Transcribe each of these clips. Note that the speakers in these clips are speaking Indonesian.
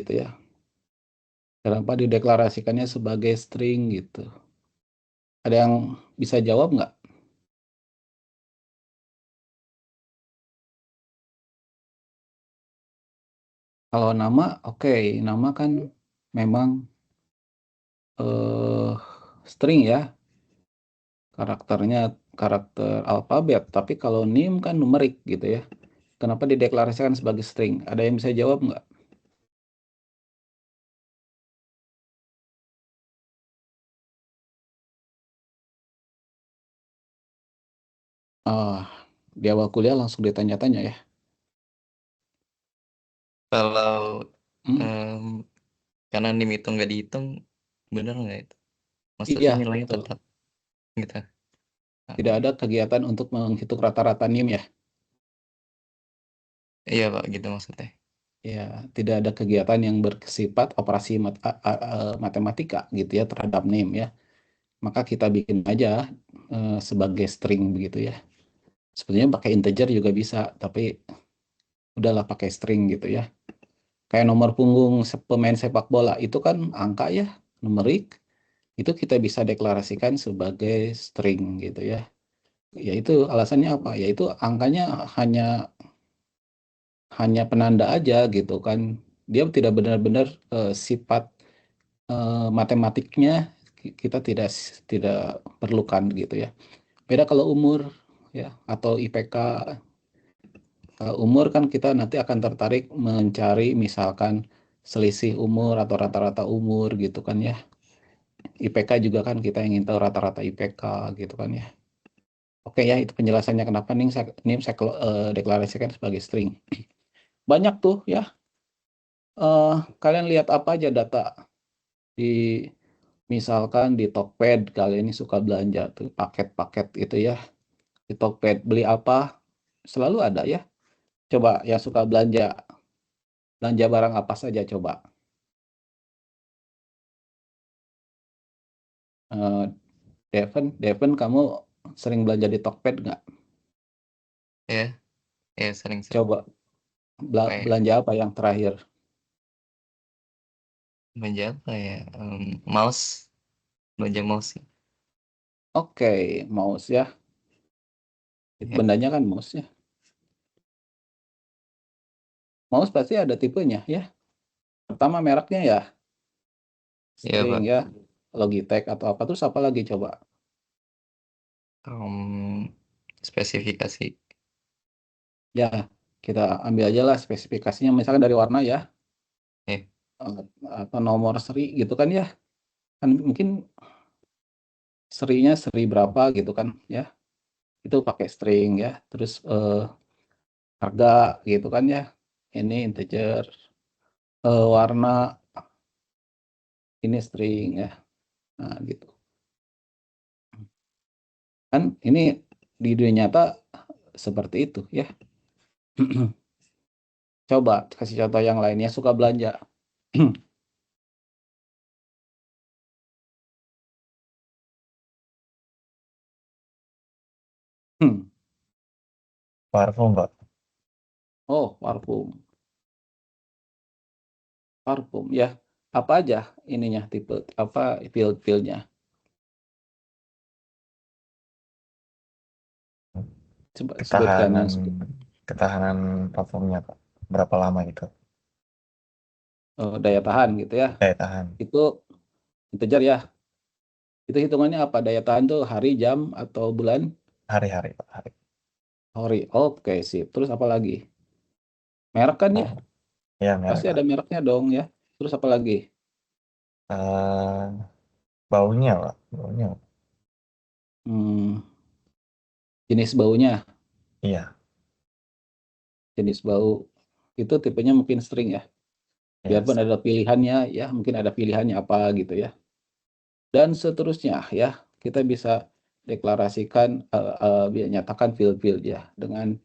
gitu ya. Kenapa dideklarasikannya sebagai string gitu? Ada yang bisa jawab nggak? Kalau nama, oke, nama kan memang string ya, karakternya karakter alfabet. Tapi kalau name kan numerik gitu ya. Kenapa dideklarasikan sebagai string? Ada yang bisa jawab nggak? Ah, di awal kuliah langsung ditanya-tanya ya. Kalau Hmm, em, karena NIM itu nggak dihitung, bener nggak itu? Maksudnya iya, nilainya betul. tetap gitu. Tidak ada kegiatan untuk menghitung rata-rata NIM ya. Iya Pak, gitu maksudnya. Ya, tidak ada kegiatan yang bersifat operasi matematika gitu ya terhadap NIM ya. Maka kita bikin aja sebagai string begitu ya. Sebenarnya pakai integer juga bisa, tapi udahlah pakai string gitu ya. Kayak nomor punggung pemain sepak bola itu kan angka ya, numerik. Itu kita bisa deklarasikan sebagai string gitu ya. Yaitu alasannya apa? Yaitu angkanya hanya hanya penanda aja gitu kan. Dia tidak benar-benar sifat matematiknya kita tidak perlukan gitu ya. Beda kalau umur ya atau IPK. Umur kan kita nanti akan tertarik mencari misalkan selisih umur atau rata-rata umur gitu kan ya. IPK juga kan kita ingin tahu rata-rata IPK gitu kan ya. Oke ya, itu penjelasannya kenapa saya deklarasikan sebagai string. Banyak tuh ya. Kalian lihat apa aja data di misalkan di Tokped kalian ini suka belanja tuh paket-paket itu ya. Di Tokped beli apa selalu ada ya. Coba yang suka belanja belanja barang apa saja coba. Eh, Devon, kamu sering belanja di Tokped nggak? Ya, ya sering-sering. Coba Kayak belanja apa yang terakhir? belanja apa ya? Mouse, belanja mouse. Oke, mouse ya. Itu Ya, bendanya kan mouse ya. Mouse pasti ada tipenya ya. Pertama mereknya ya, iya string Pak. ya, Logitech atau apa. Terus apa lagi coba? Spesifikasi. Ya, kita ambil aja lah spesifikasinya. Misalkan dari warna ya, Ya, atau nomor seri gitu kan ya. Kan mungkin serinya seri berapa gitu kan ya. Itu pakai string ya. Terus harga gitu kan ya. Ini integer. Warna ini string ya. Nah, gitu. Kan ini di dunia nyata seperti itu ya. Coba kasih contoh yang lainnya suka belanja. parfum Pak. Oh, parfum. Parfum ya. Apa aja ininya tipe apa feel-feelnya? Coba sebutkan yang Ketahanan ketahanan parfumnya Pak. Berapa lama itu? daya tahan gitu ya. Daya tahan. Itu integer ya. Itu hitungannya apa? Daya tahan tuh hari, jam, atau bulan? Hari-hari Pak. Hari. Hari. Oke, sip. Terus apa lagi? Merek kan ya? Oh, ya merek Pasti Pak. ada mereknya dong ya. Terus apa lagi? Eh, baunya Pak. Baunya. Hmm, jenis baunya. Iya. Jenis bau itu tipenya mungkin string ya. Iya. Biarpun ada pilihannya ya, mungkin ada pilihannya apa gitu ya. Dan seterusnya ya, kita bisa deklarasikan, nyatakan field-field ya dengan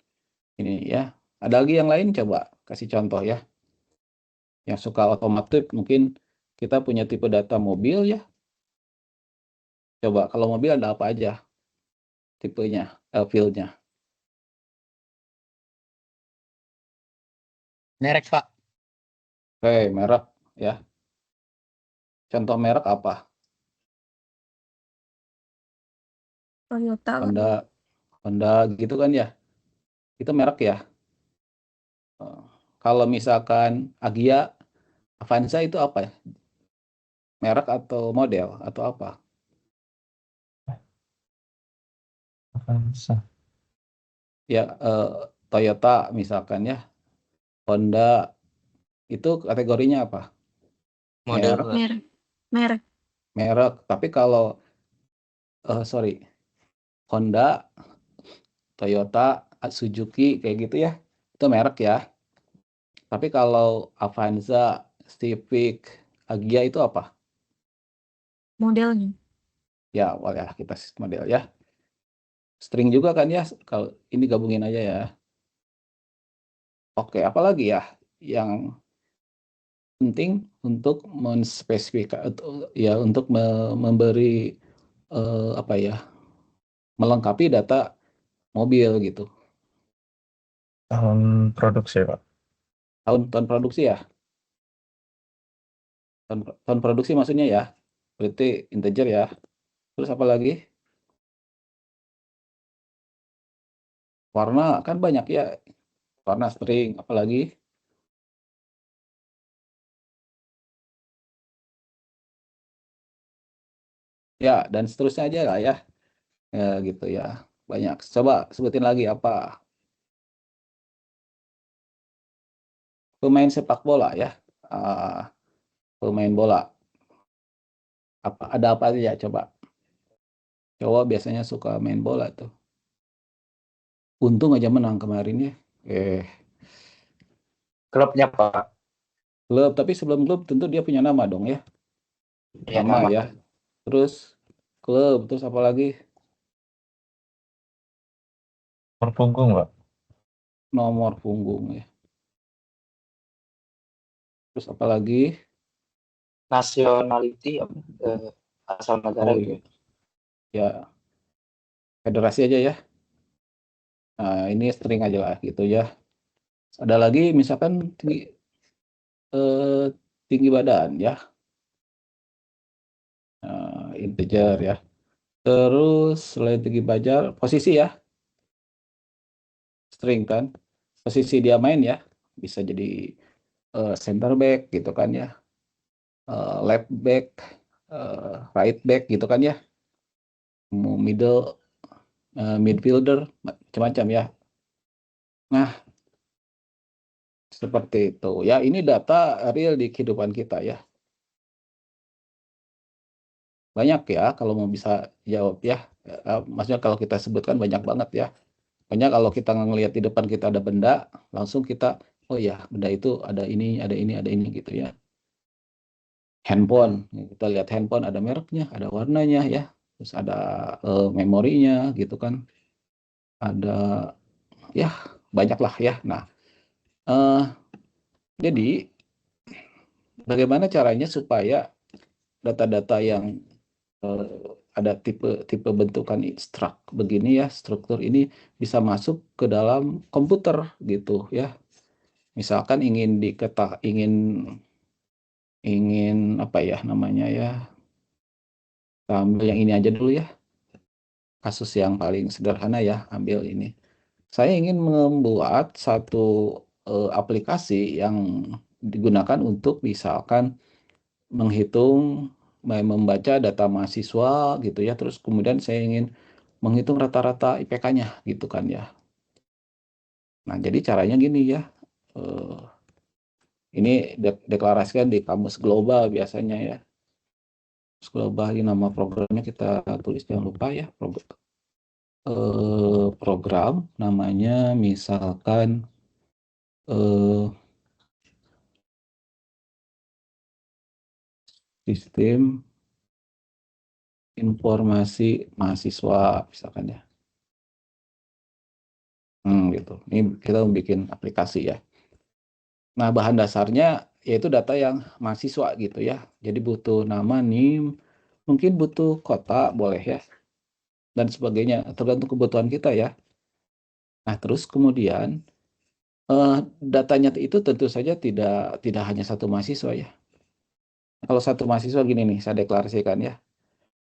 ini ya. Ada lagi yang lain coba kasih contoh ya. Yang suka otomotif mungkin kita punya tipe data mobil ya. Coba kalau mobil ada apa aja tipenya, fieldnya. Merek Pak. Oke, merek ya. Contoh merek apa? Toyota lah. Honda, Honda gitu kan ya. Itu merek ya. Eh, Kalau misalkan Agya, Avanza itu apa ya? Merek atau model atau apa? Avanza. Ya, Toyota misalkan ya. Honda itu kategorinya apa? Model Merek, Pak. Merek. Merek. merek. Tapi kalau sorry, Honda, Toyota, Suzuki kayak gitu ya. Itu merek ya. Tapi kalau Avanza, Civic, Agya itu apa? Modelnya. Ya, boleh ya kita model ya. String juga kan ya. Kalau ini gabungin aja ya. Oke, apalagi ya yang penting untuk menspesifikasi ya untuk memberi apa ya, melengkapi data mobil gitu. Tahun produksi, Pak. Tahun produksi ya. Tahun produksi maksudnya ya. Berarti integer ya. Terus apa lagi? Warna kan banyak ya. Warna string apalagi? Ya, dan seterusnya aja lah ya. Ya gitu ya. Banyak. Coba sebutin lagi apa? Pemain sepak bola ya. Ah, pemain bola. Apa ada apa aja coba? Cowok biasanya suka main bola tuh. Untung aja menang kemarin ya. Klubnya, Pak. Klub, tapi sebelum klub tentu dia punya nama dong ya. Ya, Nama nama. ya. Terus klub, terus apa lagi? Nomor punggung, Pak. Nomor punggung ya. Terus apa lagi? Nationality, asal negara Oh gitu. iya. Ya, federasi aja ya. Nah, ini string aja lah gitu ya. Ada lagi misalkan eh, tinggi badan ya. Integer ya. Terus selain tinggi badan, posisi ya. String kan. Posisi dia main ya. Bisa jadi center back gitu kan ya. Left back, right back gitu kan ya. Mau midfielder, macam-macam ya. Nah, seperti itu. Ya, ini data real di kehidupan kita ya. Banyak ya kalau mau bisa jawab ya. Maksudnya kalau kita sebutkan banyak banget ya. Banyak kalau kita ngelihat di depan kita ada benda, langsung kita, oh ya, benda itu ada ini gitu ya. Handphone, kita lihat handphone ada mereknya, ada warnanya ya. Terus ada memorinya gitu kan. Ada ya banyak lah ya. Nah, eh, jadi bagaimana caranya supaya data-data yang ada tipe bentukan begini ya, struktur ini bisa masuk ke dalam komputer gitu ya. Misalkan ingin apa ya namanya ya, ambil yang ini aja dulu ya, kasus yang paling sederhana ya, ambil ini. Saya ingin membuat satu aplikasi yang digunakan untuk misalkan menghitung, membaca data mahasiswa gitu ya, terus kemudian saya ingin menghitung rata-rata IPK-nya gitu kan ya. Nah, jadi caranya gini ya. eh, ini deklarasikan di kamus global biasanya ya. Kamus global ini nama programnya kita tulis jangan lupa ya. Program namanya misalkan eh, sistem informasi mahasiswa misalkan ya. Gitu. Ini kita bikin aplikasi ya. Nah, bahan dasarnya yaitu data yang mahasiswa gitu ya. Jadi butuh nama, NIM, mungkin butuh kota, boleh ya, dan sebagainya, tergantung kebutuhan kita ya. Nah, terus kemudian Datanya itu tentu saja tidak hanya satu mahasiswa ya. Kalau satu mahasiswa gini nih, saya deklarasikan ya.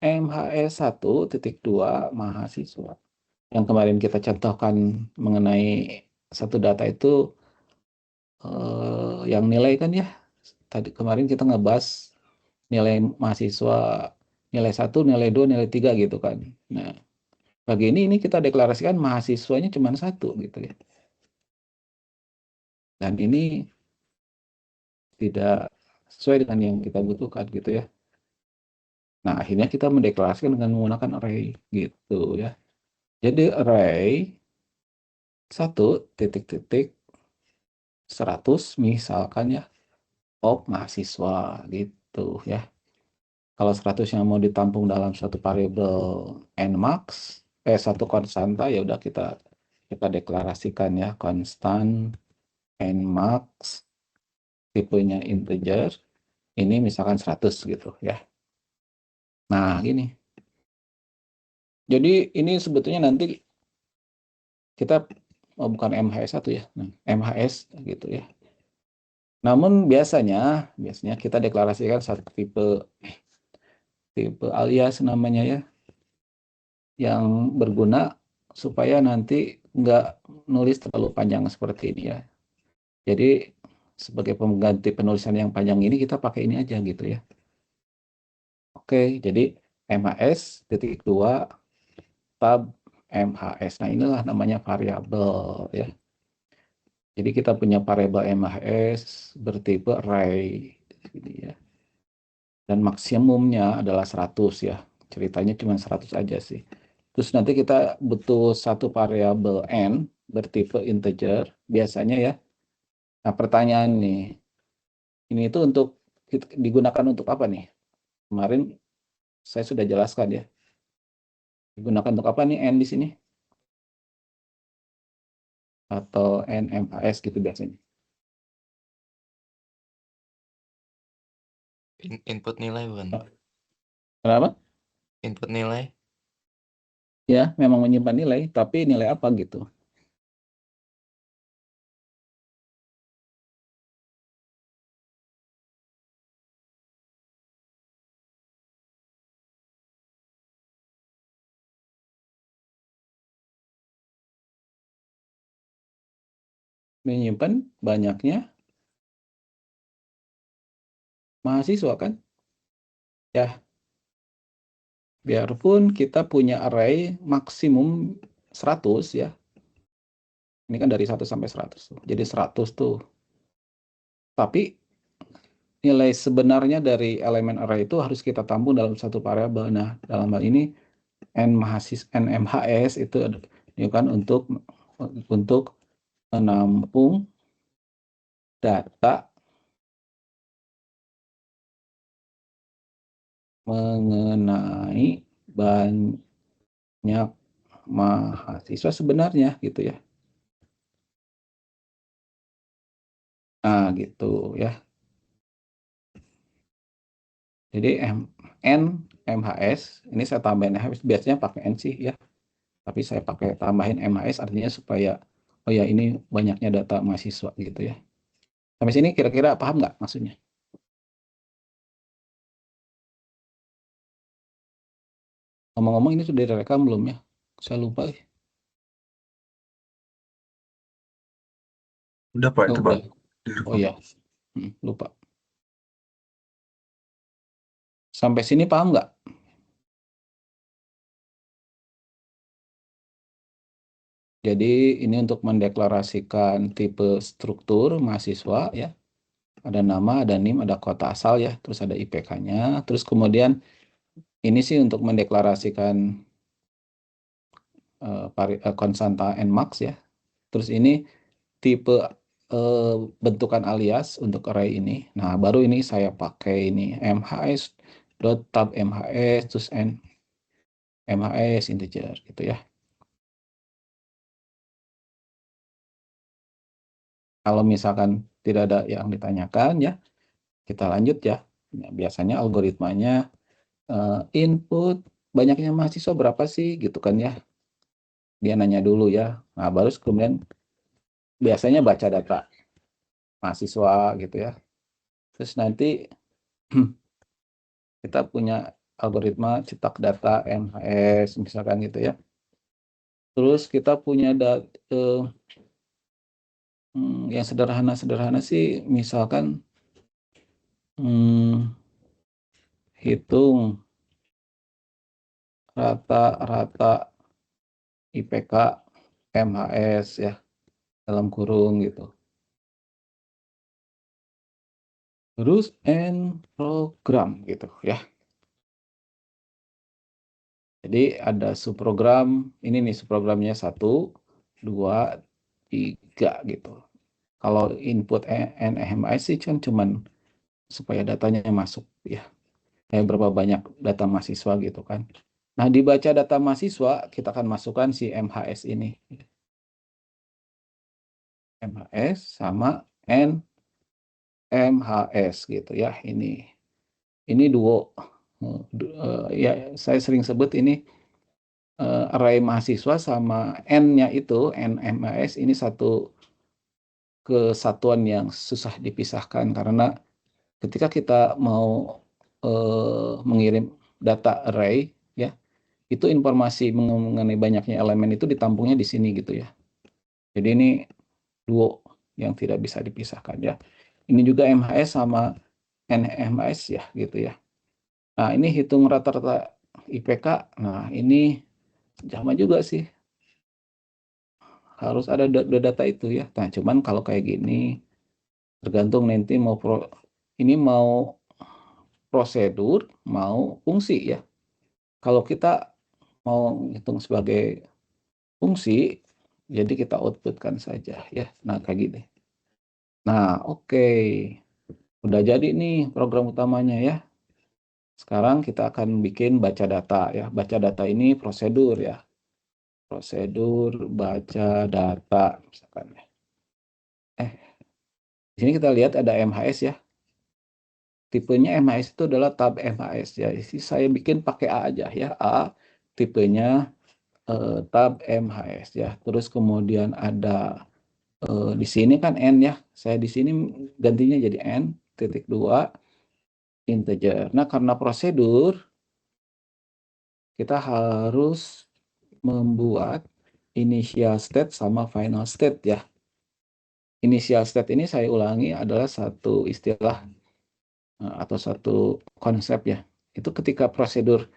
MHS 1.2 mahasiswa. Yang kemarin kita contohkan mengenai satu data itu yang nilai kan ya. Tadi kemarin kita ngebahas nilai mahasiswa nilai 1, nilai 2, nilai 3 gitu kan. Nah, bagi ini kita deklarasikan mahasiswanya cuma 1 gitu ya. Dan ini tidak sesuai dengan yang kita butuhkan gitu ya. Nah, akhirnya kita mendeklarasikan dengan menggunakan array gitu ya. Jadi array 1.100 misalkan ya mahasiswa gitu ya. Kalau 100 yang mau ditampung dalam satu variabel nmax, satu konstanta ya udah kita deklarasikan ya konstan nmax tipenya integer ini misalkan 100 gitu ya. Nah, gini. Jadi ini sebetulnya nanti kita bukan MHS 1 ya. Nah, MHS gitu ya. Namun biasanya kita deklarasikan satu tipe alias namanya ya, yang berguna supaya nanti nggak nulis terlalu panjang seperti ini ya. Jadi sebagai pengganti penulisan yang panjang ini kita pakai ini aja gitu ya. Oke, jadi MHS.2 tab MHS. Nah, inilah namanya variabel ya. Jadi kita punya variabel MHS bertipe array ini ya. Dan maksimumnya adalah 100 ya. Ceritanya cuma 100 aja sih. Terus nanti kita butuh satu variabel n bertipe integer biasanya ya. Nah, pertanyaan nih, ini itu digunakan untuk apa nih? Kemarin saya sudah jelaskan ya. Digunakan untuk apa nih n di sini? Atau NMHS gitu biasanya. Input nilai bukan? Kenapa? Input nilai. Ya, memang menyimpan nilai, tapi nilai apa gitu? Menyimpan banyaknya mahasiswa kan? Ya, biarpun kita punya array maksimum 100 ya. Ini kan dari 1 sampai 100 tuh. Jadi 100 tuh. Tapi nilai sebenarnya dari elemen array itu harus kita tampung dalam satu variabel. Nah, dalam hal ini NMHS itu kan untuk menampung data mengenai banyak mahasiswa sebenarnya gitu ya. Nah, gitu ya. Jadi MHS, ini saya tambahin MHS, biasanya pakai N sih ya. Tapi saya pakai tambahin MHS artinya supaya, oh ya ini banyaknya data mahasiswa gitu ya. Sampai sini kira-kira paham nggak maksudnya? Ngomong-ngomong ini sudah direkam belum ya? Saya lupa. Udah Pak, Oh, itu Pak. udah. Oh ya, lupa. Sampai sini paham nggak? Jadi ini untuk mendeklarasikan tipe struktur mahasiswa ya. Ada nama, ada NIM, ada kota asal ya, terus ada IPK-nya. Terus kemudian ini sih untuk mendeklarasikan konstanta nmax ya. Terus ini tipe bentukan alias untuk array ini. Nah, baru ini saya pakai ini mhs.tab mhs terus mhs integer gitu ya. Kalau misalkan tidak ada yang ditanyakan ya, kita lanjut ya. Nah, biasanya algoritmanya input banyaknya mahasiswa berapa sih gitu kan ya. Dia nanya dulu ya. Nah, baru kemudian biasanya baca data mahasiswa gitu ya. Terus nanti kita punya algoritma cetak data MHS misalkan gitu ya. Terus kita punya yang sederhana-sederhana sih misalkan hitung rata-rata IPK MHS ya dalam kurung gitu. Terus N program gitu ya. Jadi ada subprogram, ini nih subprogramnya 1, 2, 3 gitu. Kalau input NMS sih kan cuman supaya datanya masuk ya. Kayak berapa banyak data mahasiswa gitu kan. Nah, dibaca data mahasiswa, kita akan masukkan si MHS ini. MHS sama NMHS gitu ya. Ini duo. Ya, saya sering sebut ini array mahasiswa sama N-nya itu, NMHS ini satu kesatuan yang susah dipisahkan karena ketika kita mau mengirim data array ya, itu informasi mengenai banyaknya elemen itu ditampungnya di sini gitu ya. Jadi ini duo yang tidak bisa dipisahkan ya. Ini juga MHS sama NMHS ya gitu ya. Nah, ini hitung rata-rata IPK. Nah, ini sama juga sih. Harus ada data itu ya. Nah, cuman kalau kayak gini tergantung nanti ini mau prosedur, mau fungsi ya. Kalau kita mau hitung sebagai fungsi, jadi kita outputkan saja ya. Nah, kayak gini. Nah, oke. Udah jadi nih program utamanya ya. Sekarang kita akan bikin baca data ya. Baca data ini prosedur ya. Prosedur baca data misalkan ya. Di sini kita lihat ada MHS ya. Tipenya MHS itu adalah tab MHS ya. Saya bikin pakai A aja ya. A tipenya tab MHS ya. Terus kemudian ada di sini kan N ya. Saya di sini gantinya jadi N titik 2 integer. Nah, karena prosedur kita harus membuat initial state sama final state ya. Initial state ini saya ulangi adalah satu istilah atau satu konsep ya. Itu ketika prosedur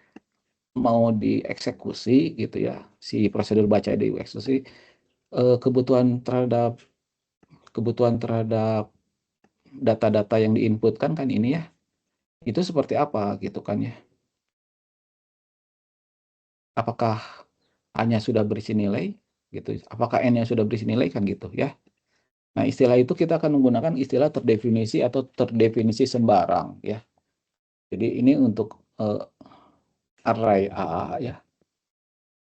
mau dieksekusi gitu ya, si prosedur baca dieksekusi, kebutuhan terhadap data-data yang diinputkan kan ini ya, itu seperti apa gitu kan ya. Apakah A-nya sudah berisi nilai gitu, apakah N-nya sudah berisi nilai kan gitu ya. Nah, istilah itu kita akan menggunakan istilah terdefinisi atau terdefinisi sembarang ya. Jadi ini untuk array A ya.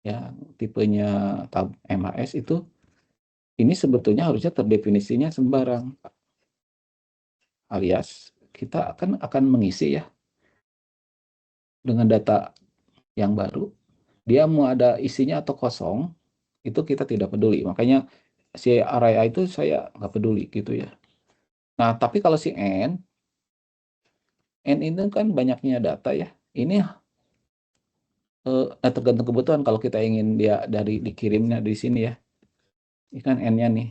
Ya, tipenya tab MHS itu ini sebetulnya harusnya terdefinisinya sembarang. Alias kita akan mengisi ya dengan data yang baru. Dia mau ada isinya atau kosong, itu kita tidak peduli. Makanya si array A itu saya nggak peduli gitu ya. Nah, tapi kalau si N itu kan banyaknya data ya. Ini tergantung kebutuhan. Kalau kita ingin dia dikirimnya di sini ya. Ini kan N-nya nih.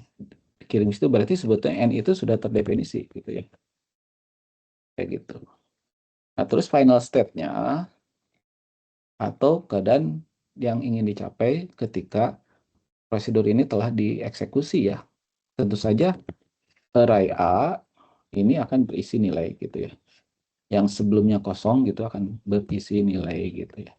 Dikirim itu berarti sebetulnya N itu sudah terdefinisi gitu ya. Kayak gitu. Nah, terus final state-nya atau keadaan yang ingin dicapai ketika prosedur ini telah dieksekusi ya. Tentu saja array A ini akan berisi nilai gitu ya. Yang sebelumnya kosong gitu akan berisi nilai gitu ya.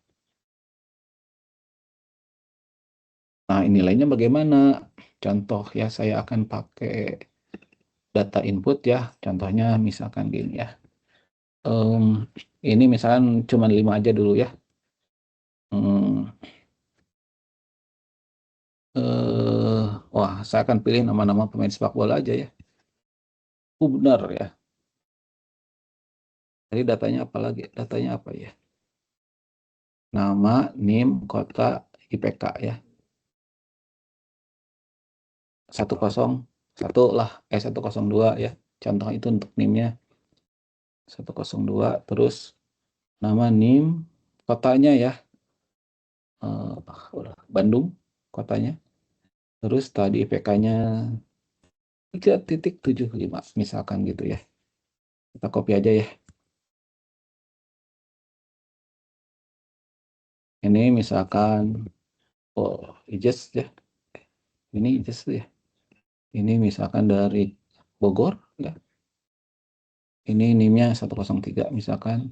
Nah, nilainya bagaimana? Contoh ya, saya akan pakai data input ya. Contohnya misalkan gini ya. Ini misalkan cuma 5 aja dulu ya. Wah, saya akan pilih nama-nama pemain sepak bola aja ya. Benar ya. Jadi datanya apa lagi? Datanya apa ya? Nama, NIM, kota, IPK ya. 10 102 ya. Contoh itu untuk NIM-nya 102, terus nama NIM, kotanya ya. Bandung kotanya. Terus tadi IPK-nya 3.75 misalkan gitu ya. Kita copy aja ya. Ini misalkan IJES ya. Ini IJES ya. Ini misalkan dari Bogor ya. Ini NIM-nya 103 misalkan.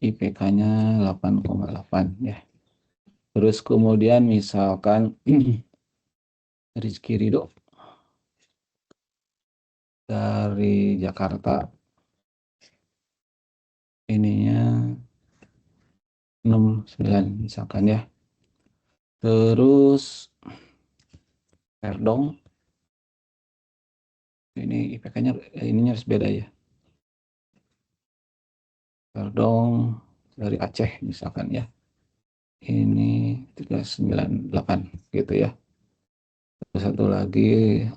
IPK-nya 8,8 ya. Terus kemudian misalkan Rizky Ridho dari Jakarta. Ininya 69 misalkan ya. Terus Erdong. Ini IPK-nya ininya harus beda ya. Erdong dari Aceh misalkan ya. Ini 398 gitu ya. Terus satu lagi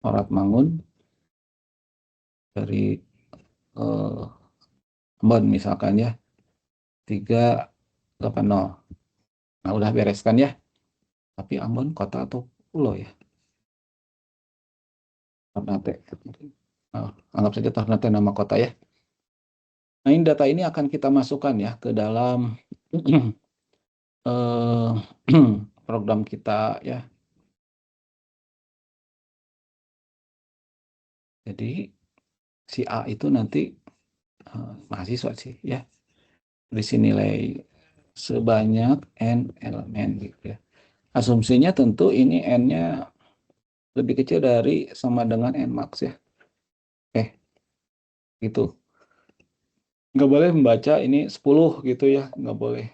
Orat Mangun dari Ambon misalkan ya. 380. Nah, udah bereskan ya. Tapi Ambon kota atau pulau ya? Ternate. Nah, anggap saja Ternate nama kota ya. Nah, ini data ini akan kita masukkan ya ke dalam program kita ya. Jadi si A itu nanti mahasiswa sih ya. Berisi nilai sebanyak N elemen gitu ya. Asumsinya tentu ini N-nya lebih kecil dari sama dengan N max ya. Gitu. Nggak boleh membaca ini 10 gitu ya. Nggak boleh.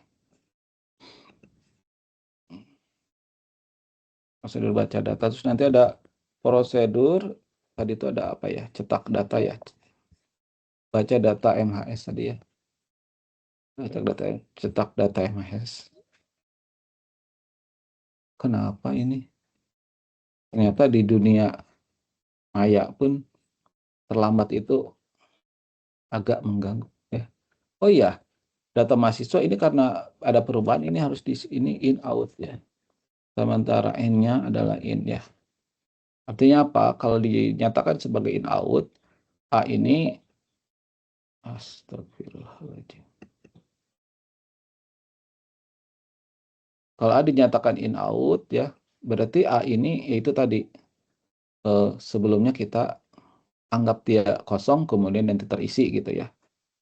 Prosedur baca data. Terus nanti ada prosedur. Tadi itu ada apa ya? Cetak data ya. Baca data MHS tadi ya. Cetak data MHS. Kenapa ini? Ternyata di dunia maya pun terlambat itu agak mengganggu ya. Oh iya, data mahasiswa ini karena ada perubahan ini harus di ini in out ya. Sementara N-nya adalah in ya. Artinya apa? Kalau dinyatakan sebagai in out, A ini astagfirullahaladzim. Kalau A dinyatakan in out ya, berarti A ini yaitu tadi sebelumnya kita anggap dia kosong kemudian nanti terisi gitu ya.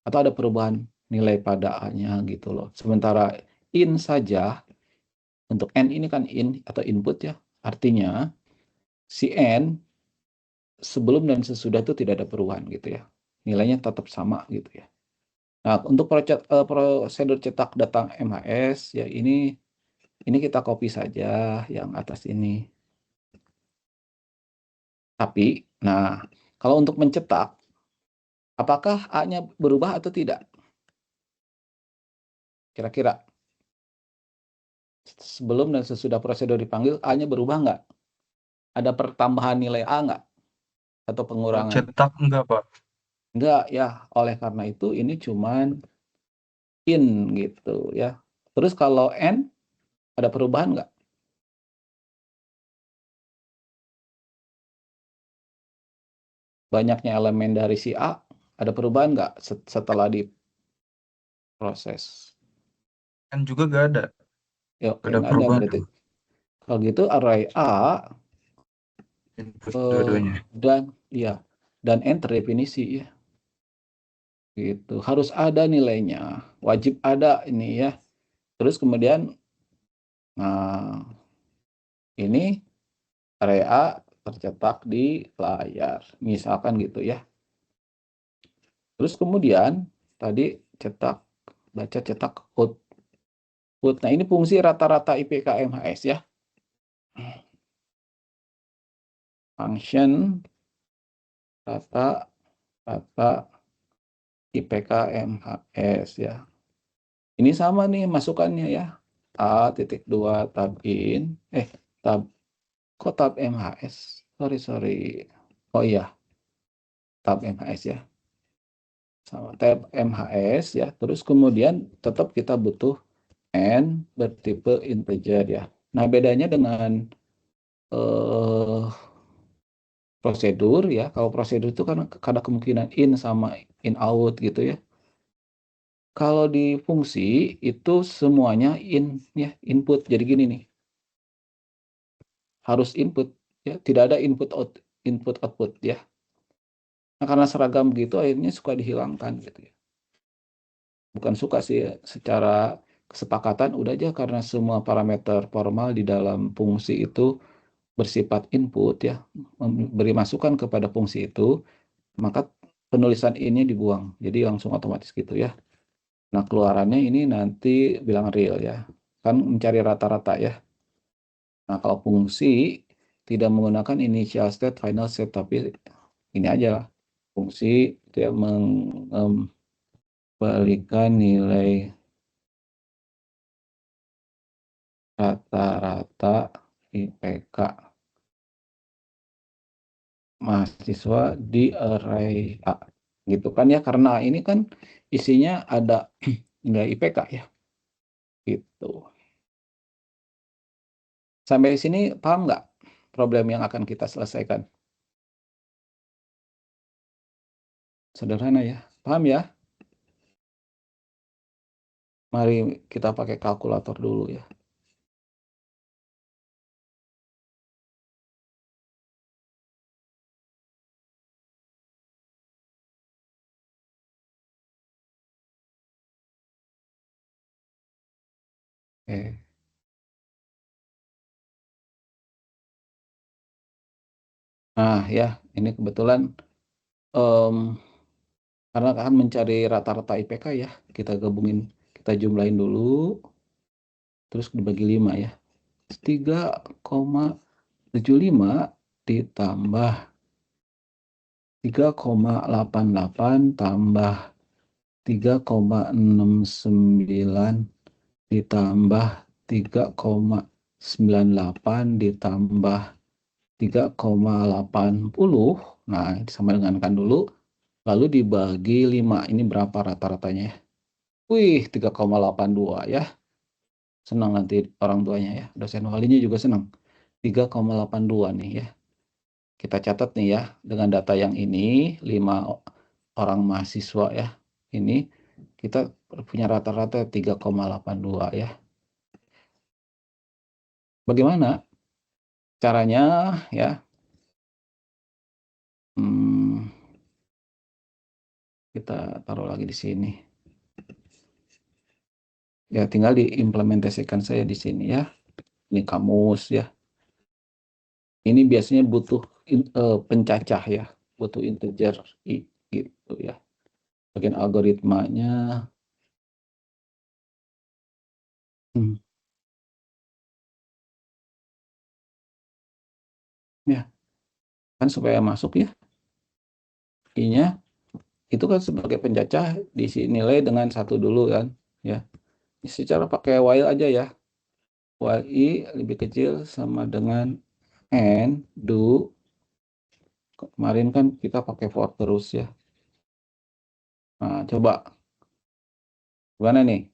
Atau ada perubahan nilai pada A-nya gitu loh. Sementara in saja untuk N ini kan in atau input ya. Artinya si N sebelum dan sesudah itu tidak ada perubahan gitu ya. Nilainya tetap sama gitu ya. Nah, untuk prosedur cetak data MHS ya ini kita copy saja yang atas ini. Tapi, nah, kalau untuk mencetak, apakah A-nya berubah atau tidak? Kira-kira sebelum dan sesudah prosedur dipanggil, A-nya berubah nggak? Ada pertambahan nilai A nggak? Atau pengurangan? Cetak enggak, Pak? Enggak ya, oleh karena itu ini cuman in gitu ya. Terus kalau N, ada perubahan nggak? Banyaknya elemen dari si A, ada perubahan nggak setelah diproses? Kan juga nggak ada. Ya, Nggak ada nggak ada perubahan. berarti. Kalau gitu array A Input dua-duanya. dan N terdefinisi ya. Gitu. Harus ada nilainya, wajib ada ini ya. Terus kemudian nah ini array A tercetak di layar, misalkan gitu ya. Terus kemudian tadi baca cetak output. Nah, ini fungsi rata-rata IPK MHS ya. Function rata IPK MHS ya. Ini sama nih masukannya ya. A.2 tab in, tab MHS. sorry. Oh iya, tab MHS ya. Sama tab MHS ya. Terus kemudian tetap kita butuh N bertipe integer ya. Nah, bedanya dengan prosedur ya. Kalau prosedur itu kan ada kemungkinan in sama in out gitu ya. Kalau di fungsi itu semuanya in ya, input. Jadi gini nih. Harus input ya, tidak ada input output ya. Nah, karena seragam gitu akhirnya suka dihilangkan gitu ya. Bukan suka sih ya, secara kesepakatan udah aja karena semua parameter formal di dalam fungsi itu bersifat input ya, memberi masukan kepada fungsi itu, maka penulisan ini dibuang. Jadi langsung otomatis gitu ya. Nah, keluarannya ini nanti bilang real ya. Kan mencari rata-rata ya. Nah, kalau fungsi tidak menggunakan initial state, final state, tapi ini aja fungsi dia mengembalikan nilai rata-rata IPK mahasiswa di array A. Gitu kan ya, karena ini kan isinya ada nilai IPK ya. Gitu. Sampai sini paham nggak problem yang akan kita selesaikan? Sederhana ya. Paham ya? Mari kita pakai kalkulator dulu ya. Oke. Nah ya, ini kebetulan karena akan mencari rata-rata IPK ya. Kita gabungin, kita jumlahin dulu. Terus dibagi 5 ya. 3,75 ditambah 3,88 tambah 3,69 ditambah 3,98 ditambah 3,80. Nah, sama dengankan dulu. Lalu dibagi 5. Ini berapa rata-ratanya ya? Wih, 3,82 ya. Senang nanti orang tuanya ya. Dosen walinya juga senang. 3,82 nih ya. Kita catat nih ya, dengan data yang ini, 5 orang mahasiswa ya, ini kita punya rata-rata 3,82 ya. Bagaimana caranya ya? Kita taruh lagi di sini. Ya, tinggal diimplementasikan saya di sini ya. Ini kamus ya. Ini biasanya butuh pencacah ya, butuh integer i gitu ya. Bagian algoritmanya. Ya, kan supaya masuk ya. I-nya itu kan sebagai pencacah diisi nilai dengan 1 dulu kan ya. Secara pakai while aja ya. While i lebih kecil sama dengan n do. Kemarin kan kita pakai for terus ya. Nah, coba gimana nih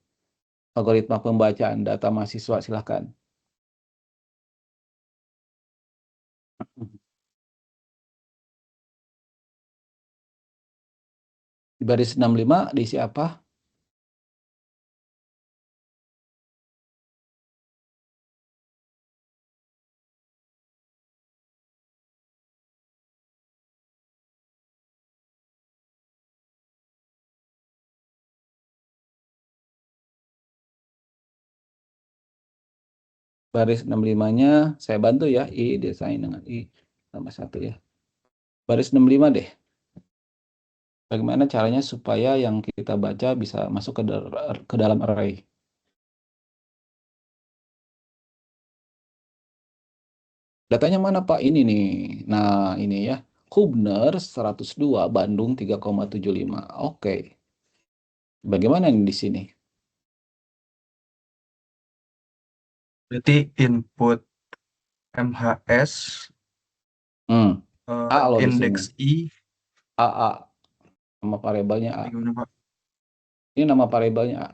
algoritma pembacaan data mahasiswa, silahkan. Di baris 65 diisi apa? Baris 65-nya saya bantu ya, i desain dengan i tambah 1 ya. Baris 65 deh. Bagaimana caranya supaya yang kita baca bisa masuk ke dalam array? Datanya mana Pak? Ini nih. Nah, ini ya. Hubner 102, Bandung 3,75. Oke. Bagaimana nih di sini? Berarti input MHS Hmm. A lo di sini. Indeks I, A. Nama variabelnya A. gimana Pak? Ini nama variabelnya A.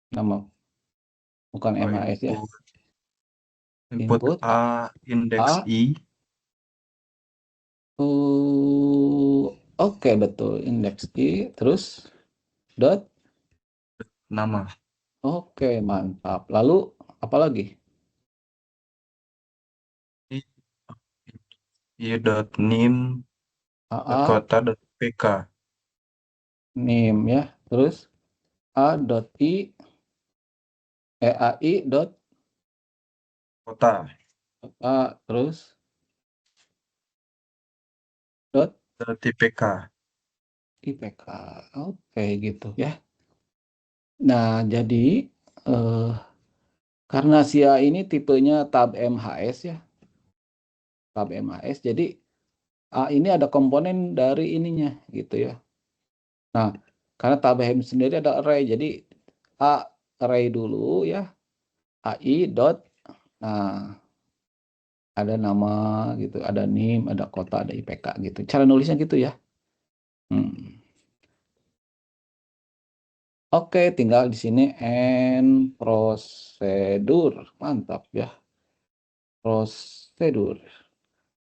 Nama, bukan Oh, MHS ya. input Input A, indeks A. I, Oke, betul. Indeks I. Terus dot. nama. Oke, mantap. Lalu apa lagi? I.nim, AA, kota.pk. nim ya. Terus A.i, AI dot Kota. A. Terus dot .ipk. IPK. Oke, gitu ya. Nah, jadi karena si A ini tipenya tab MHS ya. Tab MHS. Jadi A ini ada komponen dari ininya gitu ya. Nah, karena tab M sendiri ada array. Jadi A array dulu ya. AI dot. Nah, ada nama gitu, ada nim, ada kota, ada IPK gitu. Cara nulisnya gitu ya. Oke, tinggal di sini and prosedur. Mantap ya. Prosedur.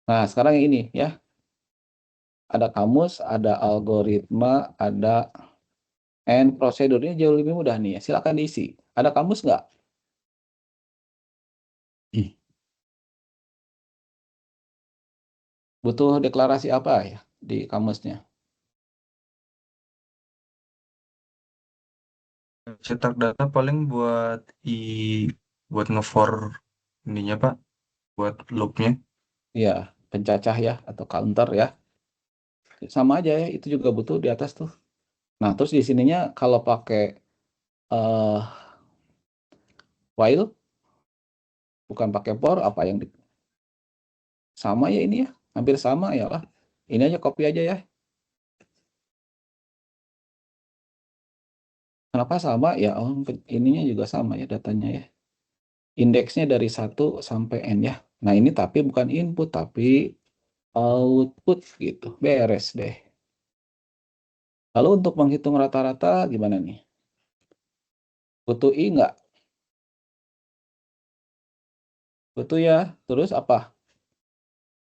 Nah, sekarang yang ini ya. Ada kamus, ada algoritma, ada and prosedurnya jauh lebih mudah nih ya. Silakan diisi. Ada kamus nggak? Butuh deklarasi apa ya di kamusnya? Cetak data paling buat nge-for ininya Pak, buat loopnya. Iya, pencacah ya atau counter ya. Sama aja ya, itu juga butuh di atas tuh. Nah, terus di sininya kalau pakai while, bukan pakai for, apa yang sama ya ini ya, hampir sama ya lah. Ini aja copy aja ya. Kenapa sama? Ya, ininya juga sama ya datanya ya. Indeksnya dari 1 sampai N ya. Nah, ini tapi bukan input, tapi output gitu. Beres deh. Lalu untuk menghitung rata-rata gimana nih? Butuh I nggak? Butuh ya. Terus apa?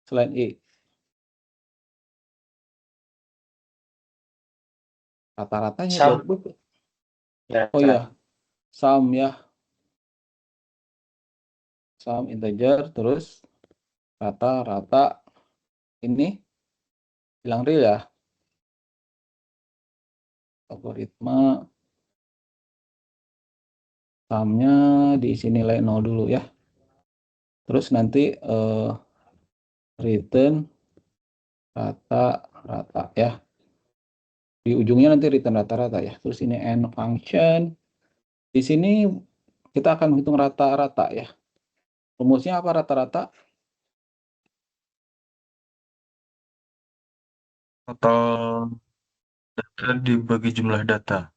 Selain I. Rata-ratanya di Sum. output. Ya, Oh ya, sum ya. Sum integer. Terus rata-rata ini bilang real ya. Algoritma. Sumnya diisi nilai 0 dulu ya. Terus nanti return rata-rata ya. Di ujungnya nanti return rata-rata ya. Terus ini end function. Di sini kita akan menghitung rata-rata ya. Rumusnya apa rata-rata? Total data dibagi jumlah data.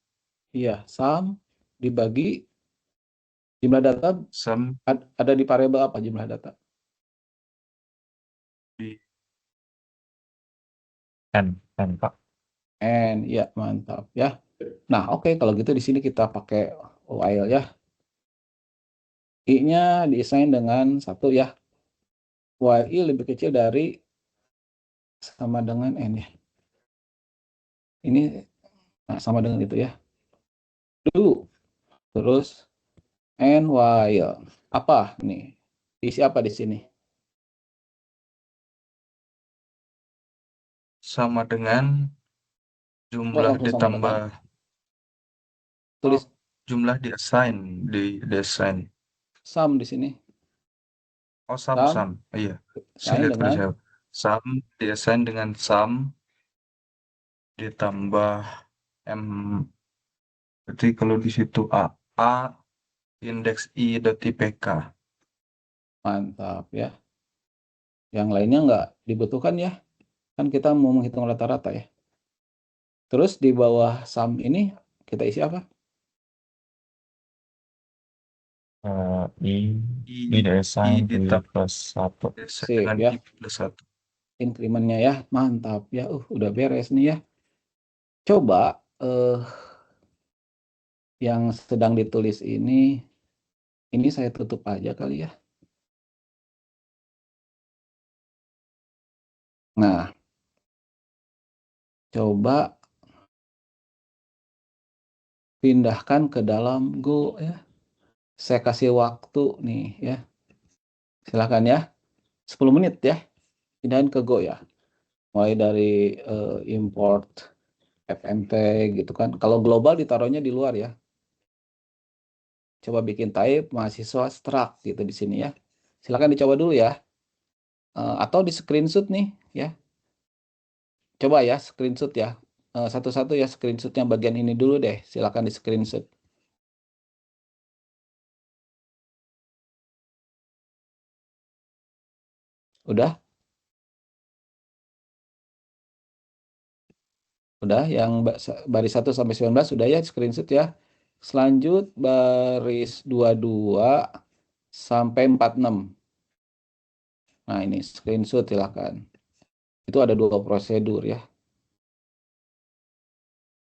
Iya, sum dibagi jumlah data Sum ada di variabel apa jumlah data? di N Pak. N, ya mantap ya. Nah, oke kalau gitu di sini kita pakai while ya. I-nya diassign dengan 1 ya. While I lebih kecil dari sama dengan N ya. Ini nah, sama dengan itu ya. Do. Terus and while. Apa nih? Isi apa di sini? sama dengan Kok jumlah langsung sama dengan? ditambah Tulis jumlah di assign. sum di sini. Oh, sum. Sum Iya. sign Saya dengan sum di-assign dengan sum ditambah M. Berarti kalau di situ A indeks I.ipk. mantap ya. Yang lainnya nggak dibutuhkan ya. Kan kita mau menghitung rata-rata ya. Terus di bawah sum ini kita isi apa? I I di desain I ditambah plus 1. dengan Save ya. I plus 1. increment-nya ya. Mantap ya. Udah beres nih ya. Coba yang sedang ditulis ini saya tutup aja kali ya. Nah, coba pindahkan ke dalam Go ya. Saya kasih waktu nih ya. Silakan ya. 10 menit ya. Pindahin ke Go ya. Mulai dari import FMT gitu kan. Kalau global ditaruhnya di luar ya. Coba bikin type mahasiswa struct gitu di sini ya. Silakan dicoba dulu ya. Atau di screenshot nih ya. Coba ya screenshot ya. Satu-satu ya screenshotnya bagian ini dulu deh. Silakan di screenshot. Udah? Udah yang baris 1 sampai 19 sudah ya screenshot ya. Selanjut baris 22 sampai 46. Nah, ini screenshot silakan. Itu ada 2 prosedur ya.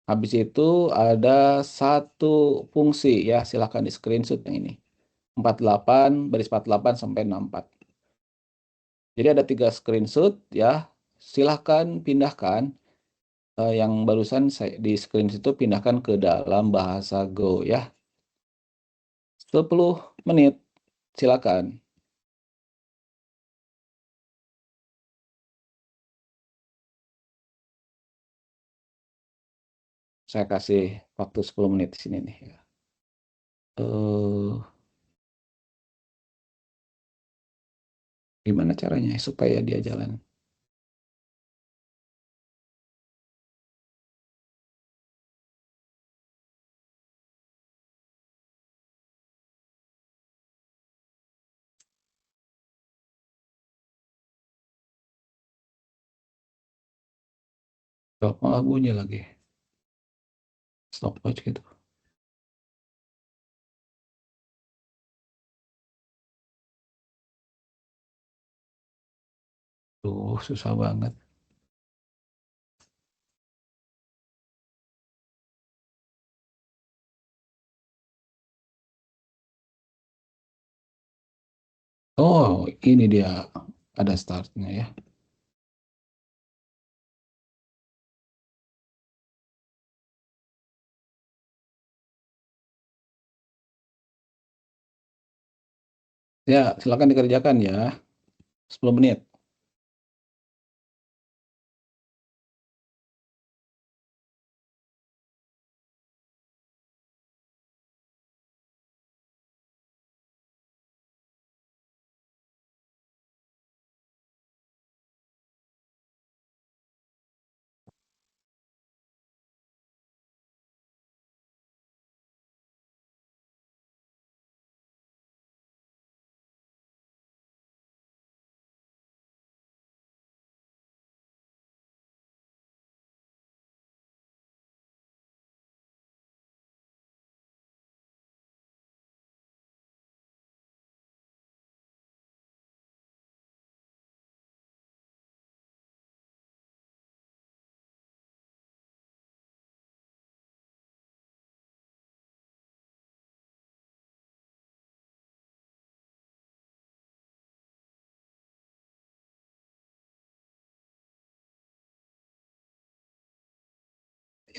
Habis itu ada 1 fungsi ya, silakan di screenshot yang ini. 48 baris 48 sampai 64. Jadi ada 3 screenshot ya. Silahkan pindahkan yang barusan saya di screenshot itu pindahkan ke dalam bahasa Go ya. 10 menit. Silakan. Saya kasih waktu 10 menit di sini nih ya. Gimana caranya supaya dia jalan? Kok malah bunyi lagi? Stopwatch gitu. Tuh, susah banget. Oh, ini dia ada startnya ya. Ya, silakan dikerjakan ya. 10 menit.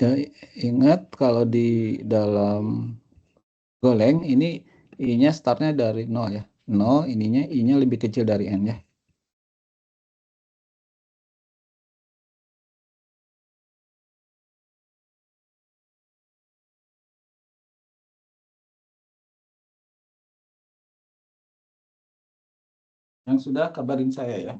Ya, ingat kalau di dalam Golang ini I-nya startnya dari 0 ya. 0, ininya I-nya lebih kecil dari N ya. Yang sudah kabarin saya ya.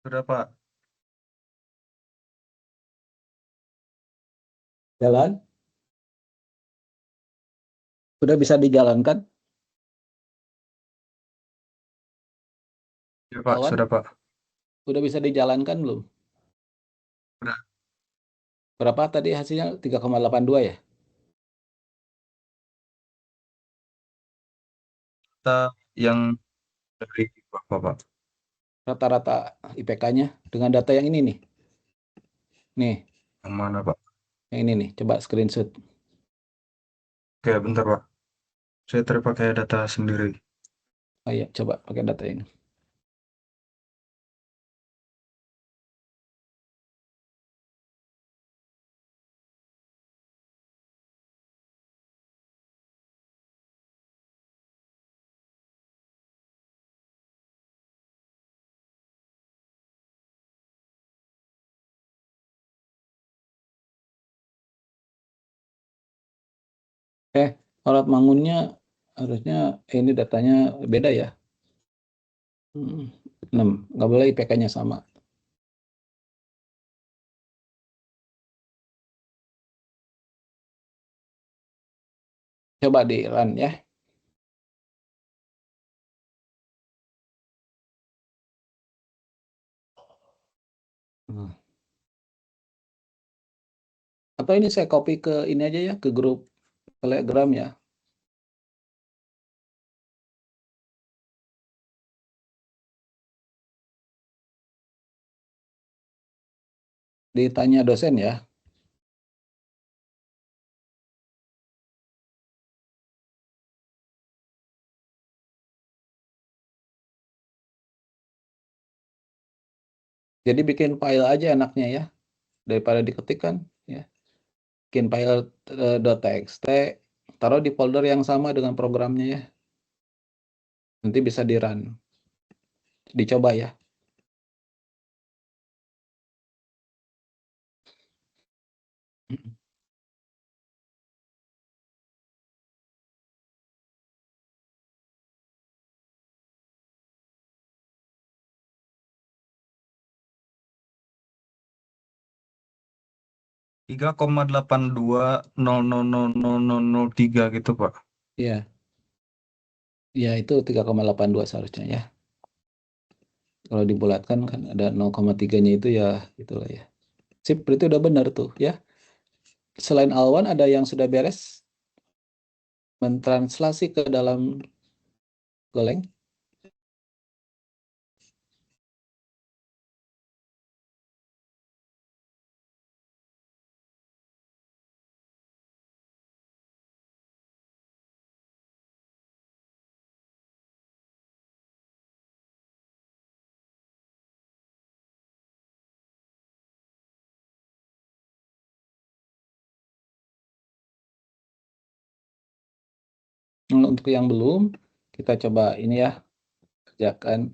Sudah, Pak. Jalan? Sudah bisa dijalankan, Ya, Pak. kawan? Sudah, Pak. Sudah bisa dijalankan belum? Sudah. Berapa tadi hasilnya? 3,82 ya? Kita yang dari Bapak, Pak. Rata-rata IPK-nya dengan data yang ini nih. Nih, Yang mana, Pak? yang ini nih. Coba screenshot. Oke, bentar, Pak. Saya terpakai data sendiri. Oh iya, coba pakai data ini. Alat bangunnya harusnya ini datanya beda ya. 6. Nggak boleh IPK-nya sama. Coba di run ya. Hmm. Atau ini saya copy ke ini aja ya, ke grup Telegram ya. Ditanya dosen ya. Jadi bikin file aja enaknya ya, daripada diketik kan ya. Bikin file .txt, taruh di folder yang sama dengan programnya ya. Nanti bisa di run. Dicoba ya. Tiga 3,82000003 gitu, Pak. Ya. Ya itu 3,82 seharusnya ya. Kalau dibulatkan kan ada 0,3-nya itu ya itulah ya. Sip, berarti udah benar tuh ya. Selain Alwan ada yang sudah beres mentranslasi ke dalam Golang? Untuk yang belum, kita coba ini ya, kerjakan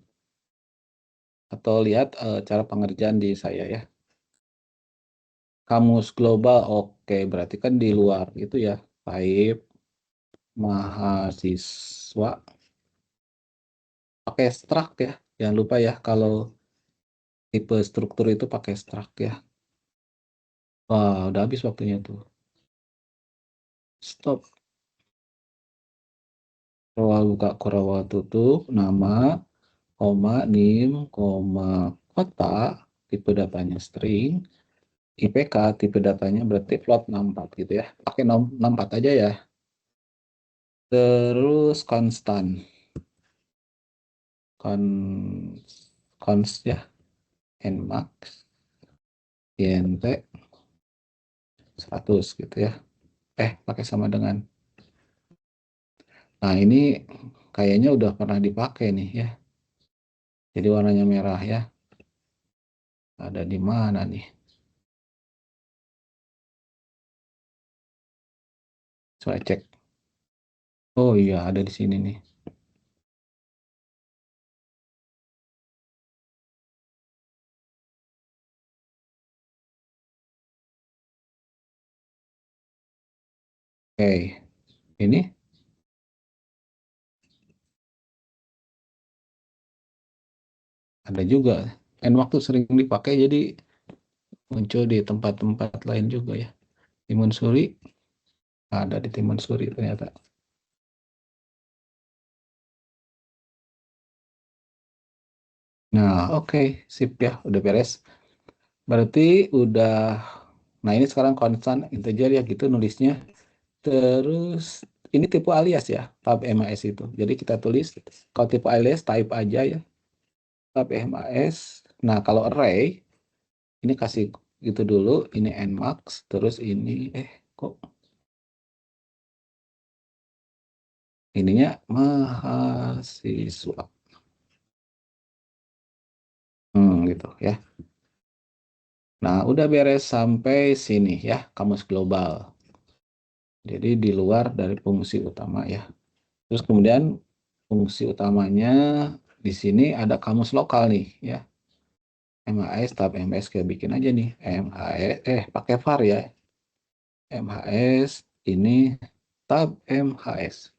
atau lihat cara pengerjaan di saya ya. Kamus global, oke, berarti kan di luar itu ya. Baik, mahasiswa. Pakai struct ya, jangan lupa ya kalau tipe struktur itu pakai struct ya. Wah, udah habis waktunya tuh. Stop. Kurang buka, kurang tutup, nama, koma, nim, koma, kota, tipe datanya string, IPK, tipe datanya berarti float 64 gitu ya. Pakai 64 aja ya. Terus konstan. Const ya. Nmax, int, 100 gitu ya. Pakai sama dengan. Nah, ini kayaknya udah pernah dipakai nih ya. Jadi warnanya merah ya. Ada di mana nih? Coba cek. Oh iya, ada di sini nih. Oke, ini ada juga Nmax tuh sering dipakai, jadi muncul di tempat-tempat lain juga ya. Timun suri ada di timun suri ternyata. Nah, oke, sip ya, udah beres. Berarti udah, nah ini sekarang konstan integer ya gitu nulisnya. Terus ini tipe alias ya, tab MAS itu. Jadi kita tulis, kalau tipe alias type aja ya, tab MAS. Nah, kalau array, ini kasih gitu dulu, ini nmax, terus ini, kok ininya mahasiswa. Gitu ya. Nah, udah beres sampai sini ya, kamus global. Jadi di luar dari fungsi utama ya. Terus kemudian fungsi utamanya di sini ada kamus lokal nih ya. MHS tab MHS kayak bikin aja nih. MHS pakai var ya. MHS ini tab MHS.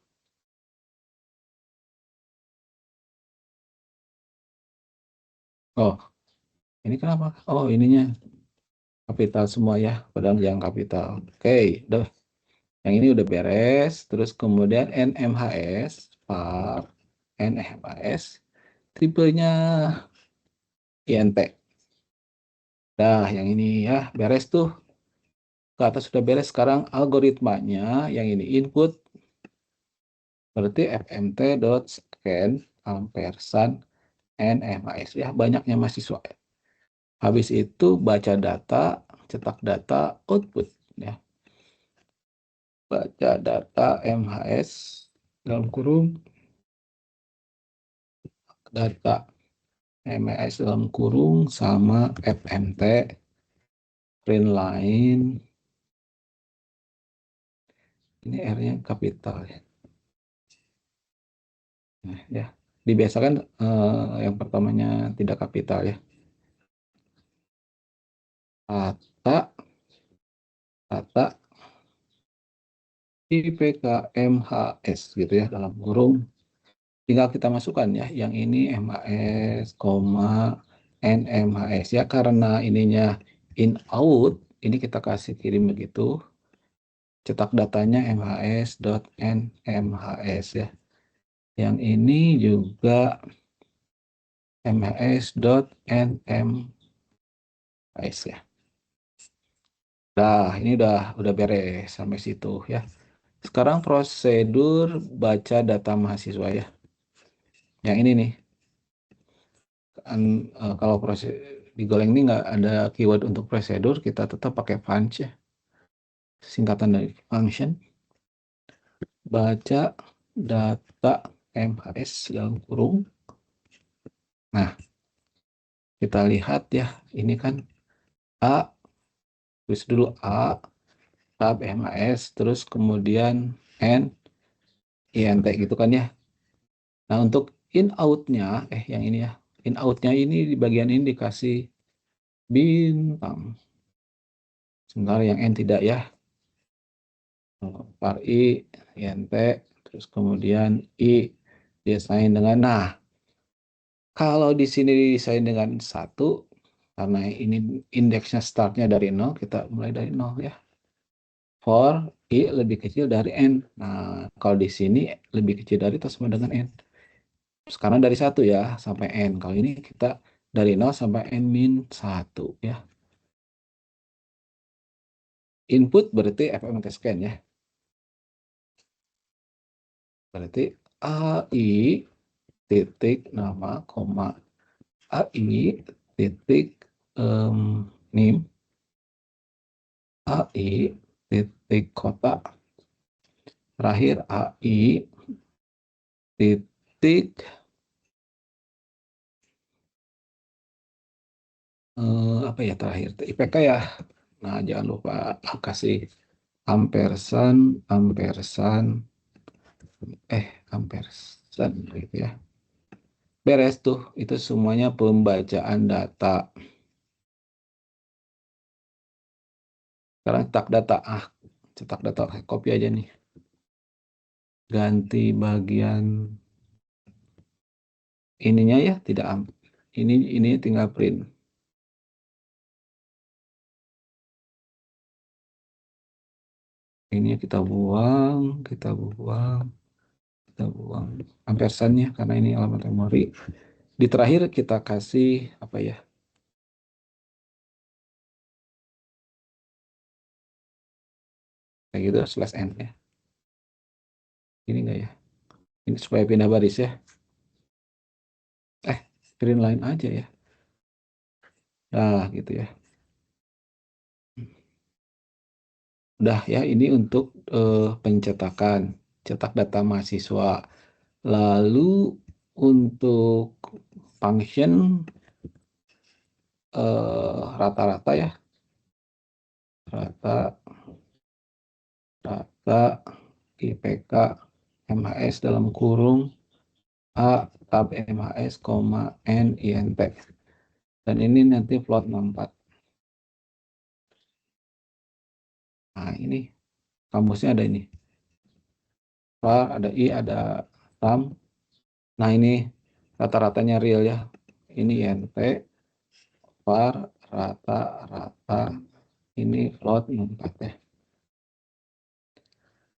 Oh, ini kenapa? Oh, ininya kapital semua ya, padahal yang kapital. Oke, udah. Yang ini udah beres. Terus kemudian NMHS var NMHS tipenya INT. Nah, yang ini ya beres tuh. Ke atas sudah beres. Sekarang algoritmanya yang ini input berarti fmt.scan ampersand NMHS ya, banyaknya mahasiswa. Habis itu baca data, cetak data, output ya. Baca data MHS dalam kurung data MHS dalam kurung sama FMT print line. Ini R-nya kapital ya. Nah, ya. Dibiasakan yang pertamanya tidak kapital ya. Data IPK MHS gitu ya dalam kurung. Tinggal kita masukkan ya, yang ini MHS, NMHS ya, karena ininya in out, ini kita kasih kirim begitu. Cetak datanya MHS.NMHS ya. Yang ini juga MHS.NMHS ya. Nah, ini udah beres sampai situ ya. Sekarang prosedur baca data mahasiswa ya. Yang ini nih. Kalau proses di Golang ini nggak ada keyword untuk prosedur, kita tetap pakai function ya. Singkatan dari function. Baca data MHS dalam kurung. Nah, kita lihat ya, ini kan A, tulis dulu A, tab MHS, terus kemudian N, INT gitu kan ya. Nah, untuk in out-nya, yang ini ya, in out-nya ini di bagian ini dikasih bintang. Sementara yang N tidak ya. Var I, INT, terus kemudian I desain dengan, nah, kalau di sini desain dengan 1, karena ini indeksnya startnya dari 0, kita mulai dari 0 ya. For I lebih kecil dari N. Nah, kalau di sini lebih kecil dari atau sama dengan N. Sekarang dari 1 ya, sampai N. Kalau ini kita dari 0 sampai N-1 ya. Input berarti FMT scan ya. Berarti AI titik nama, koma, AI titik NIM, AI titik kota, terakhir AI titik apa ya terakhir IPK ya. Nah, jangan lupa kasih ampersand gitu ya. Beres tuh, itu semuanya pembacaan data. Sekarang cetak data, cetak data, copy aja nih. Ganti bagian ininya ya, tidak Ini tinggal print. Ini kita buang, ampersandnya karena ini alamat memori. Di terakhir kita kasih apa ya? Kayak gitu /n ya. Ini enggak ya? Ini supaya pindah baris ya. Print line aja ya. Nah, gitu ya. Udah ya, ini untuk pencetakan, cetak data mahasiswa. Lalu untuk function rata-rata ya. Rata IPK MHS dalam kurung A tab MHS, N INT. Dan ini nanti float 64. Nah, ini kamusnya ada ini. Ada I, ada tam. Nah, ini rata-ratanya real ya. Ini INT, var, rata-rata. Ini float 64 ya.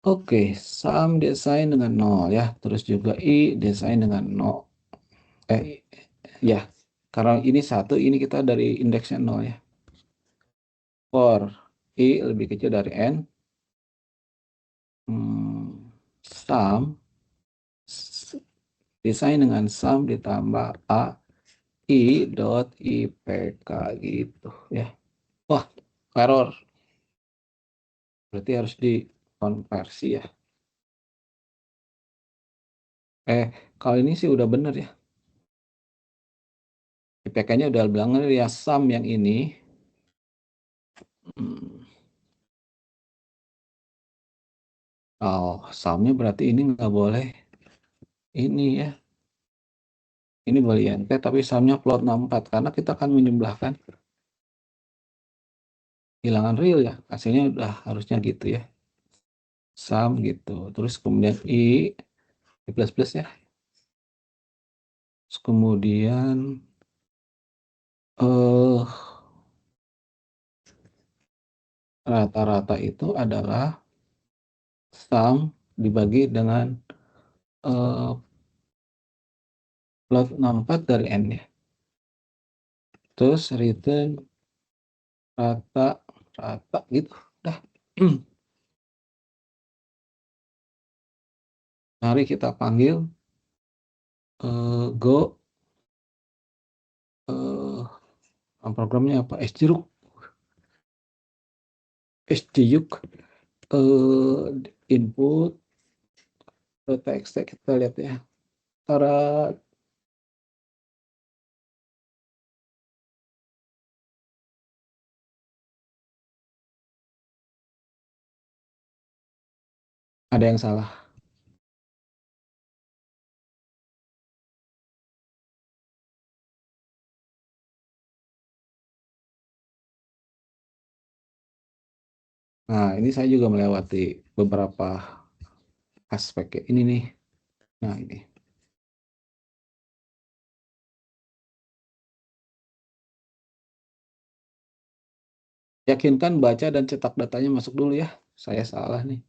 Oke, sum desain dengan 0 ya. Terus juga I desain dengan 0. Ya, karena ini 1, ini kita dari indeksnya 0 ya. For I lebih kecil dari N. Sum desain dengan sum ditambah A I dot IPK gitu ya. Wah, error. Berarti harus dikonversi ya. Kali ini sih udah bener ya. IPK-nya udah bilang ya sum yang ini. Oh, sumnya berarti ini nggak boleh. Ini ya. Ini boleh INT tapi sumnya float 64 karena kita akan menjumlahkan hilangan real ya. Hasilnya udah harusnya gitu ya. Sum gitu. Terus kemudian I plus plus ya. Terus kemudian rata-rata itu adalah sum dibagi dengan float 64 dari N ya. Terus return rata gitu. Dah. Mari kita panggil go programnya apa? SJRUK input txt kita lihat ya. Ada yang salah. Nah, ini saya juga melewati beberapa aspek ya. Ini nih. Nah, ini. Yakinkan baca dan cetak datanya masuk dulu ya. Saya salah nih.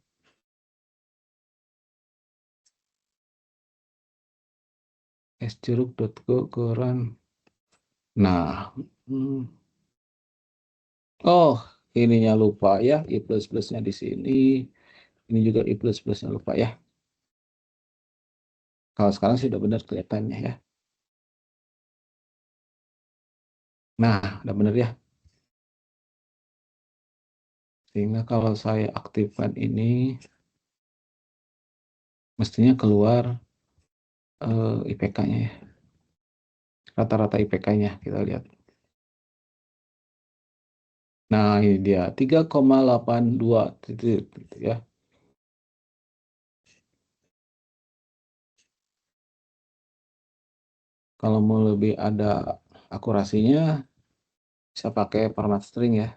sjruk.go koran. Nah. Oh, ininya lupa ya. I plus plusnya di sini. Ini juga I plus plusnya lupa ya. Kalau sekarang sudah benar kelihatannya ya. Nah, udah benar ya. Sehingga kalau saya aktifkan ini, mestinya keluar IPK-nya ya. Rata-rata IPK-nya kita lihat. Nah, ini dia 3,82 gitu ya. Kalau mau lebih ada akurasinya, bisa pakai format string ya.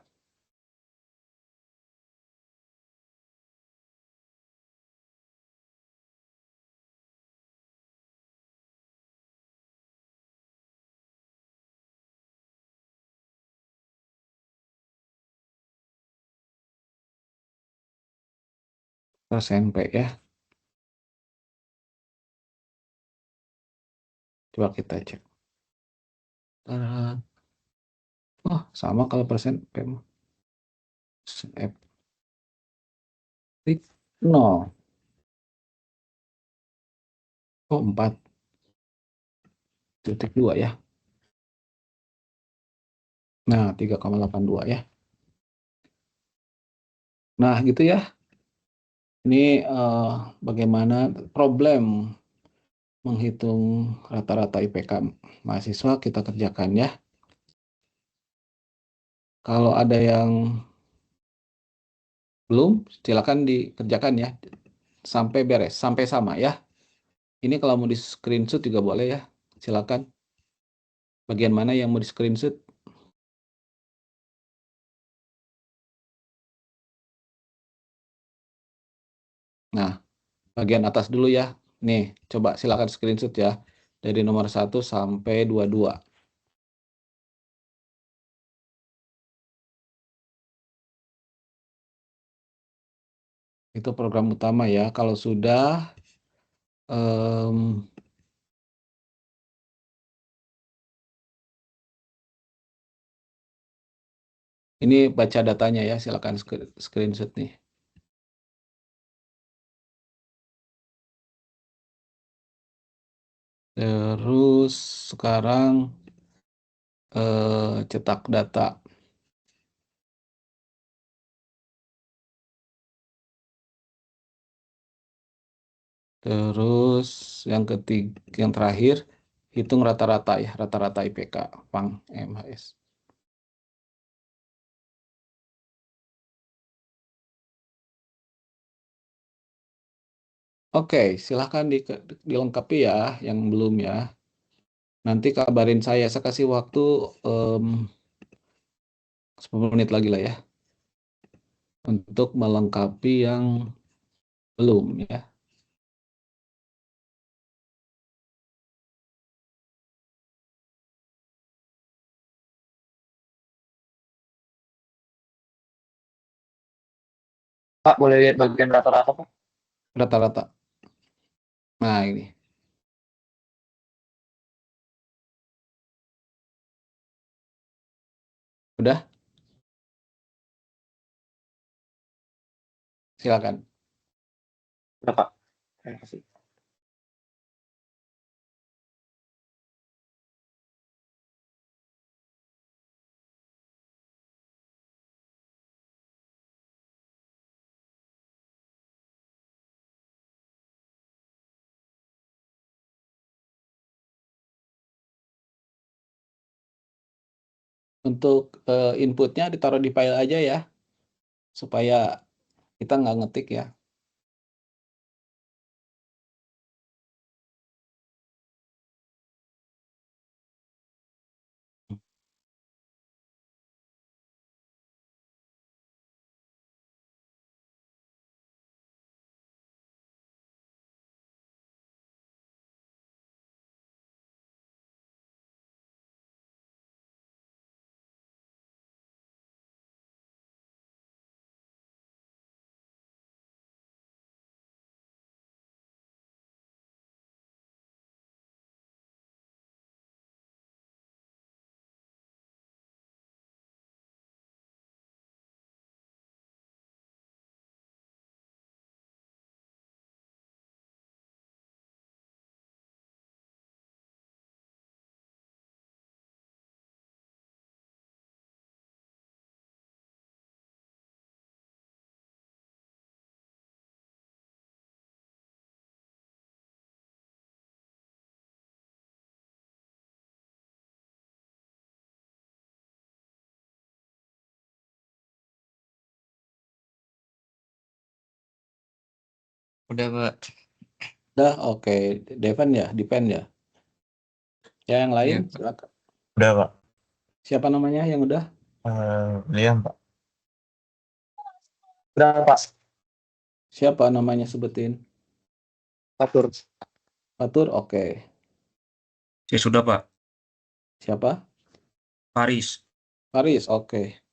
persen P ya. Coba kita cek. Oh, sama kalau persen P mah. F 0. Oh, 4,2 ya. Nah, 3,82 ya. Nah, gitu ya. Ini bagaimana problem menghitung rata-rata IPK mahasiswa kita kerjakan ya. Kalau ada yang belum, silakan dikerjakan ya. Sampai beres, sampai sama ya. Ini kalau mau di screenshot juga boleh ya. Silakan. Bagian mana yang mau di screenshot? Nah, bagian atas dulu ya. Nih, coba silakan screenshot ya. Dari nomor 1 sampai 22. Itu program utama ya. Kalau sudah ini baca datanya ya, silakan screenshot nih. Terus sekarang cetak data. Terus yang terakhir hitung rata-rata ya, rata-rata IPK Pang MHS. Oke, silahkan dilengkapi ya yang belum ya. Nanti kabarin saya kasih waktu 10 menit lagi lah ya. Untuk melengkapi yang belum ya. Pak, boleh lihat bagian rata-rata, Pak? Rata-rata. Nah ini. Udah? Silakan. Udah, Pak. Terima kasih. Untuk inputnya ditaruh di file aja ya. Supaya kita nggak ngetik ya. Udah, Pak. Udah, oke. Devan ya, Dipen ya. Ya, yang lain, Iya, Pak. silakan. Udah, Pak. Siapa namanya yang udah? Liam, Pak. Udah, Pak. Siapa namanya sebutin? Atur. Fatur, oke. Ya sudah, Pak. Siapa? Paris. Faris, oke.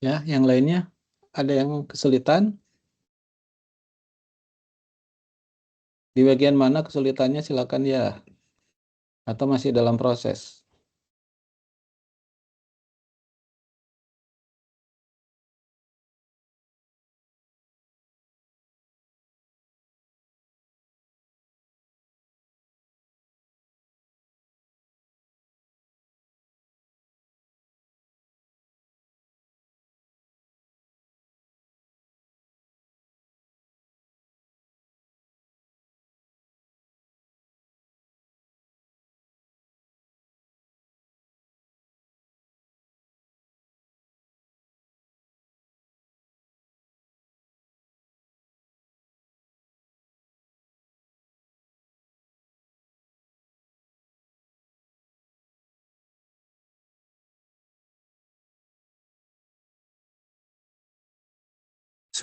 Ya, yang lainnya ada yang kesulitan? Di bagian mana kesulitannya silakan ya. Atau masih dalam proses?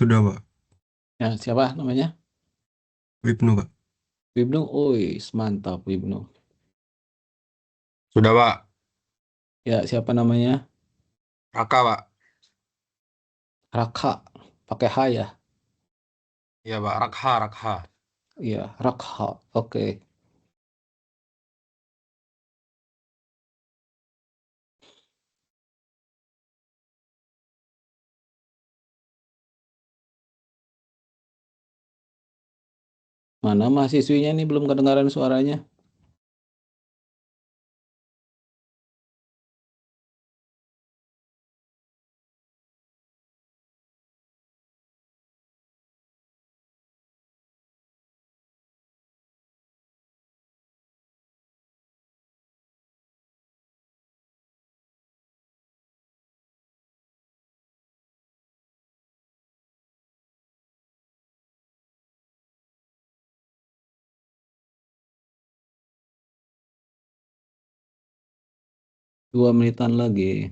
Sudah, Pak. Ya, siapa namanya? Wibnu, Pak. Wibnu. Mantap Wibnu. Sudah, Pak. Ya, siapa namanya? Raka, Pak. Raka. Pakai H ya? Iya, Pak. Rakha, Rakha. Iya, Rakha. Oke. Mana mahasiswinya nih belum kedengaran suaranya? Dua menitan lagi.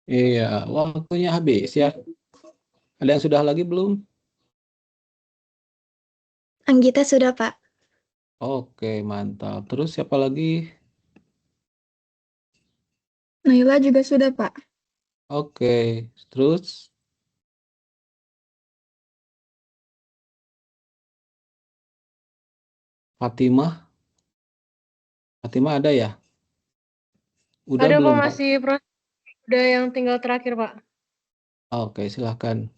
Iya, waktunya habis ya. Ada yang sudah lagi belum? Anggita sudah, Pak. Oke, mantap. Terus siapa lagi? Naila juga sudah, Pak. Oke, terus Fatimah. Fatimah ada ya? Udah Ada Pak, belum, Pak? masih proses, udah yang tinggal terakhir Pak. Oke, silahkan.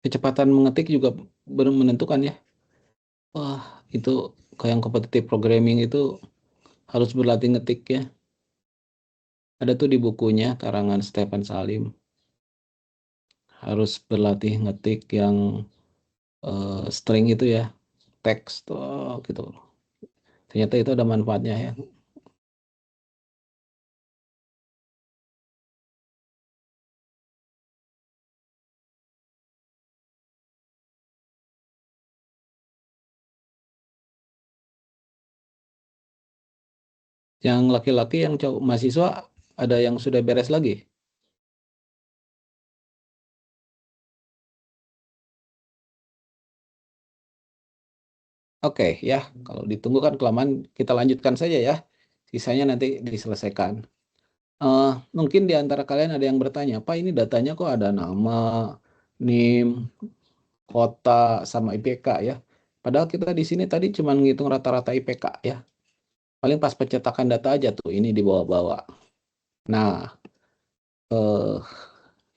kecepatan mengetik juga menentukan ya. Wah, itu kayak yang competitive programming itu harus berlatih ngetik ya. Ada tuh di bukunya karangan Stefan Salim. Harus berlatih ngetik yang string itu ya, teks tuh gitu. Ternyata itu ada manfaatnya ya. Yang laki-laki, yang cowok mahasiswa, ada yang sudah beres lagi? Oke ya, kalau ditunggu kan kelamaan, kita lanjutkan saja ya. Sisanya nanti diselesaikan. Mungkin di antara kalian ada yang bertanya, Pak ini datanya kok ada nama, NIM, kota, sama IPK ya. Padahal kita di sini tadi cuma ngitung rata-rata IPK ya. Paling pas pencetakan data aja tuh, ini dibawa-bawa. Nah, eh,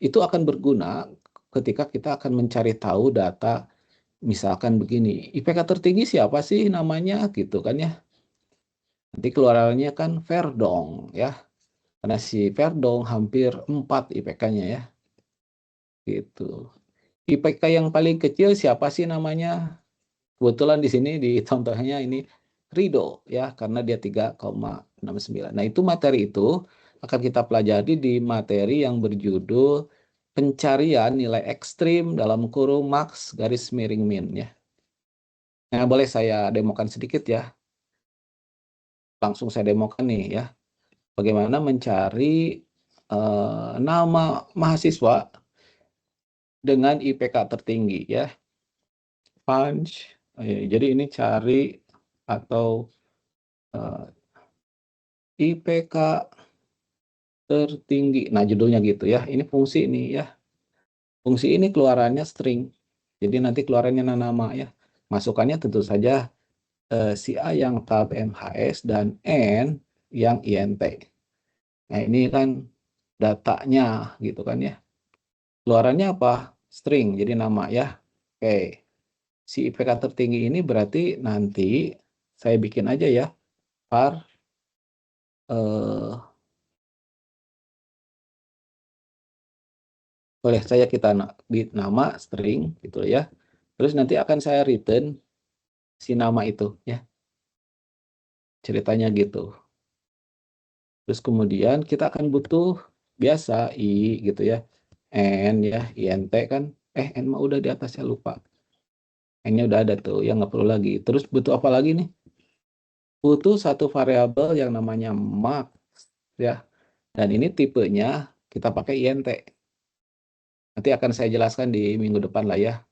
itu akan berguna ketika kita akan mencari tahu data, misalkan begini, IPK tertinggi siapa sih namanya gitu kan ya. Nanti keluarannya kan Verdong ya. Karena si Verdong hampir 4 IPK-nya ya. Gitu. IPK yang paling kecil siapa sih namanya? Kebetulan di sini di contohnya ini Rido ya, karena dia 3,69. Nah, itu materi itu akan kita pelajari di materi yang berjudul pencarian nilai ekstrim dalam kurung max garis miring min ya. Nah, boleh saya demokan sedikit ya. Langsung saya demokan nih ya. Bagaimana mencari nama mahasiswa dengan IPK tertinggi ya. Punch. Jadi ini cari atau IPK tertinggi. Nah, judulnya gitu ya. Ini fungsi ini ya. Fungsi ini keluarannya string. Jadi nanti keluarannya nama ya. Masukannya tentu saja si A yang tab MHS dan N yang INT. Nah, ini kan datanya gitu kan ya. Keluarannya apa? String, jadi nama ya. Oke. Si IPK tertinggi ini berarti nanti saya bikin aja ya. Var boleh saya kita nama string gitu ya. Terus nanti akan saya return si nama itu ya. Ceritanya gitu. Terus kemudian kita akan butuh biasa I gitu ya. N ya, INT kan. N mah udah di atasnya, lupa. N-nya udah ada tuh, yang nggak perlu lagi. Terus butuh apa lagi nih? Butuh satu variabel yang namanya max ya. Dan ini tipenya kita pakai INT. Nanti akan saya jelaskan di minggu depan lah ya.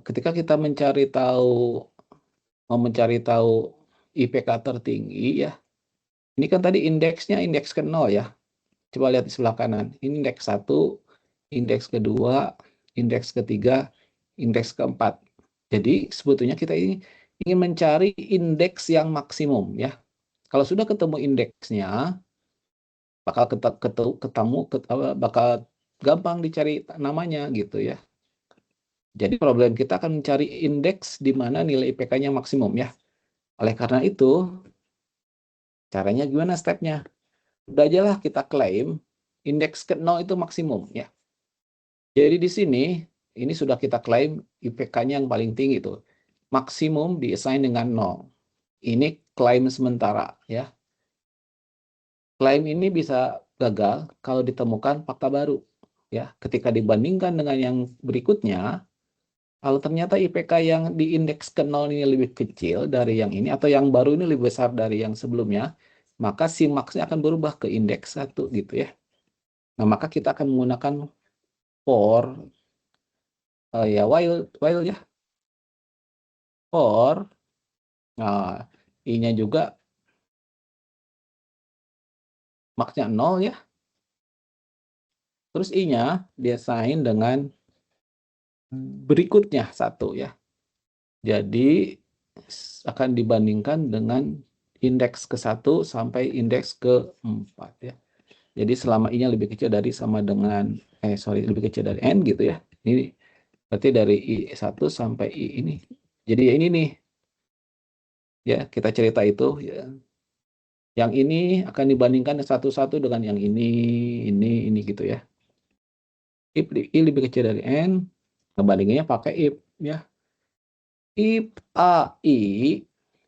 Ketika kita mau mencari tahu IPK tertinggi ya. Ini kan tadi indeksnya indeks ke 0 ya. Coba lihat di sebelah kanan. Ini indeks 1, indeks kedua, indeks ketiga, indeks keempat. Jadi sebetulnya kita ini ingin mencari indeks yang maksimum ya. Kalau sudah ketemu indeksnya, bakal gampang dicari namanya gitu ya. Jadi problem kita akan mencari indeks di mana nilai IPK-nya maksimum ya. Oleh karena itu, caranya gimana stepnya? Udah aja lah kita klaim indeks ke 0 itu maksimum ya. Jadi di sini, ini sudah kita klaim IPK-nya yang paling tinggi itu. Maksimum diassign dengan 0. Ini klaim sementara ya. Klaim ini bisa gagal kalau ditemukan fakta baru ya. Ketika dibandingkan dengan yang berikutnya, kalau ternyata IPK yang di indeks ke 0 ini lebih kecil dari yang ini, atau yang baru ini lebih besar dari yang sebelumnya, maka si max-nya akan berubah ke indeks 1 gitu ya. Nah, maka kita akan menggunakan for, ya while ya. For, nah, I-nya juga max-nya 0 ya. Terus I-nya diassign dengan berikutnya 1 ya. Jadi akan dibandingkan dengan indeks ke-1 sampai indeks ke-4 ya. Jadi selama I-nya lebih kecil dari sama dengan sorry, lebih kecil dari N gitu ya. Ini berarti dari I1 sampai I ini. Jadi ya ini nih. Ya, kita cerita itu ya. Yang ini akan dibandingkan satu-satu dengan yang ini gitu ya. If I lebih kecil dari N, ngebandinginnya pakai if ya. If AI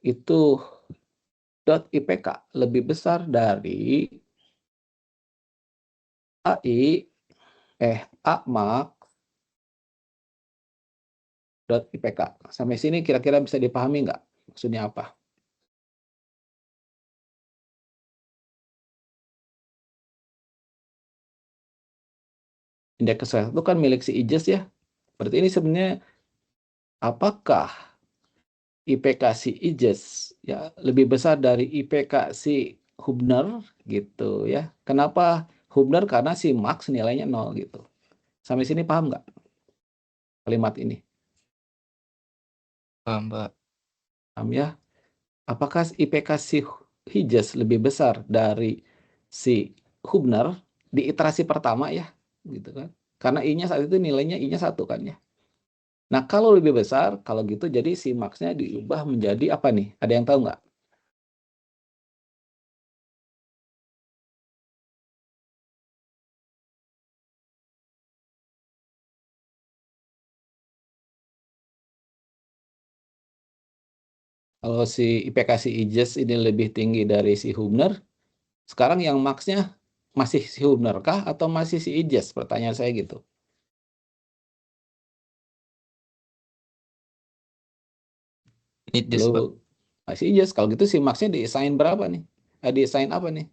itu dot IPK lebih besar dari AI A max dot IPK. Sampai sini kira-kira bisa dipahami nggak? Maksudnya apa? Indeks kesehatan itu kan milik si Ijaz ya. Berarti ini sebenarnya apakah IPK si Ijaz ya lebih besar dari IPK si Hubner gitu ya. Kenapa Hubner? Karena si Max nilainya 0 gitu. Sampai sini paham nggak kalimat ini? Paham, Pak. Paham ya? Apakah IPK si Hijaz lebih besar dari si Hubner di iterasi pertama ya, gitu kan? Karena I-nya saat itu nilainya I-nya 1 kan ya. Nah, kalau lebih besar, kalau gitu jadi si max-nya diubah menjadi apa nih? Ada yang tahu nggak? Kalau si IPK si Hijaz ini lebih tinggi dari si Hubner, sekarang yang max-nya masih si Hubner kah atau masih si Hijaz? Pertanyaan saya gitu. Ijaz, Pak. Kalau masih Hijaz, kalau gitu si max-nya di-assign berapa nih? Di-assign apa nih?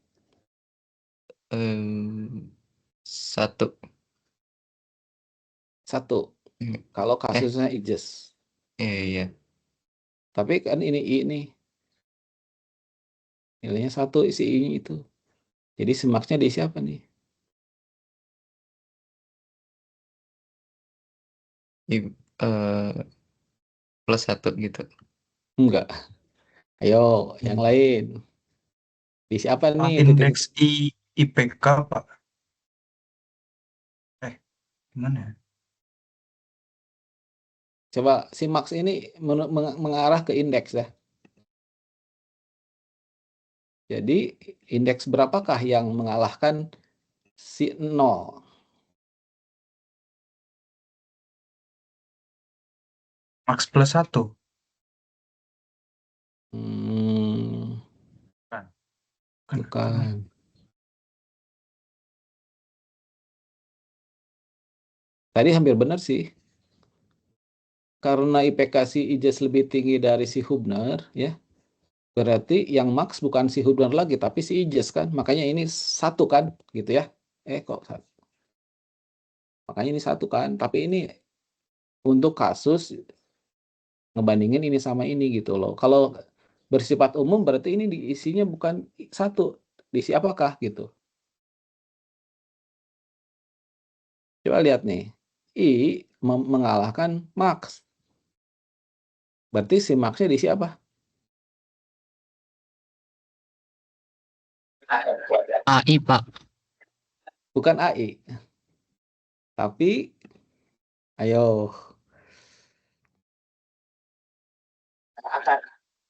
1. 1. Hmm. Kalau kasusnya Ijaz. Iya. Tapi kan ini I nih. Nilainya 1 isi I itu. Jadi semaksnya diisi apa nih? Plus 1 gitu. Enggak. Ayo, yang lain. Diisi apa nih? Indeks IPK, Pak. Gimana ya? Coba si max ini mengarah ke indeks ya. Jadi indeks berapakah yang mengalahkan si 0? Max plus 1. Bukan. Tadi hampir benar sih. Karena IPK si Ijaz lebih tinggi dari si Hubner, ya. Berarti yang max bukan si Hubner lagi, tapi si Ijaz kan. Makanya ini 1 kan, gitu ya. Kok 1? Makanya ini 1 kan, tapi ini untuk kasus ngebandingin ini sama ini gitu loh. Kalau bersifat umum berarti ini diisinya bukan 1, diisi apakah gitu. Coba lihat nih, I mengalahkan max. Berarti si max-nya diisi apa? AI, Pak. Bukan AI. Tapi, ayo.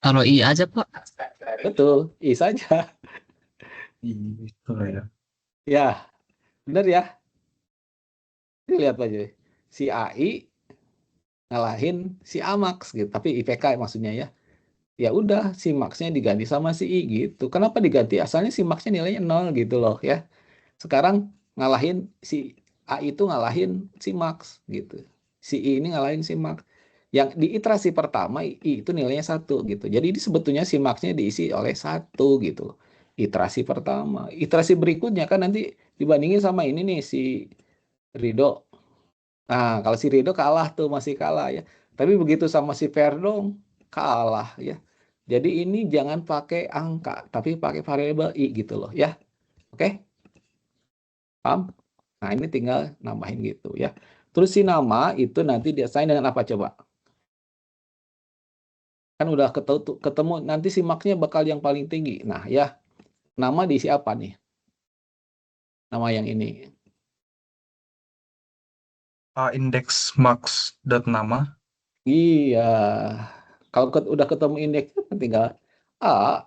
Kalau I aja, Pak. Betul, I saja. Itu lah ya. Ya, benar ya. Ini lihat aja. Si AI ngalahin si Amax gitu. Tapi IPK maksudnya ya. Ya udah, si max-nya diganti sama si I gitu. Kenapa diganti? Asalnya si max-nya nilainya 0 gitu loh ya. Sekarang ngalahin si A itu ngalahin si max gitu. Si I ini ngalahin si max. Yang di iterasi pertama I itu nilainya 1 gitu. Jadi ini sebetulnya si max-nya diisi oleh 1 gitu. Iterasi pertama. Iterasi berikutnya kan nanti dibandingin sama ini nih si Rido. Nah, kalau si Rido kalah tuh, masih kalah ya. Tapi begitu sama si Verdong kalah ya. Jadi ini jangan pakai angka, tapi pakai variabel I gitu loh ya. Oke? Paham? Nah, ini tinggal nambahin gitu ya. Terus si nama itu nanti di-assign dengan apa coba? Kan udah ketemu nanti si max-nya bakal yang paling tinggi. Nah, ya. Nama diisi apa nih? Nama yang ini. indeks max dot nama. Iya. Kalau udah ketemu indeksnya kan tinggal a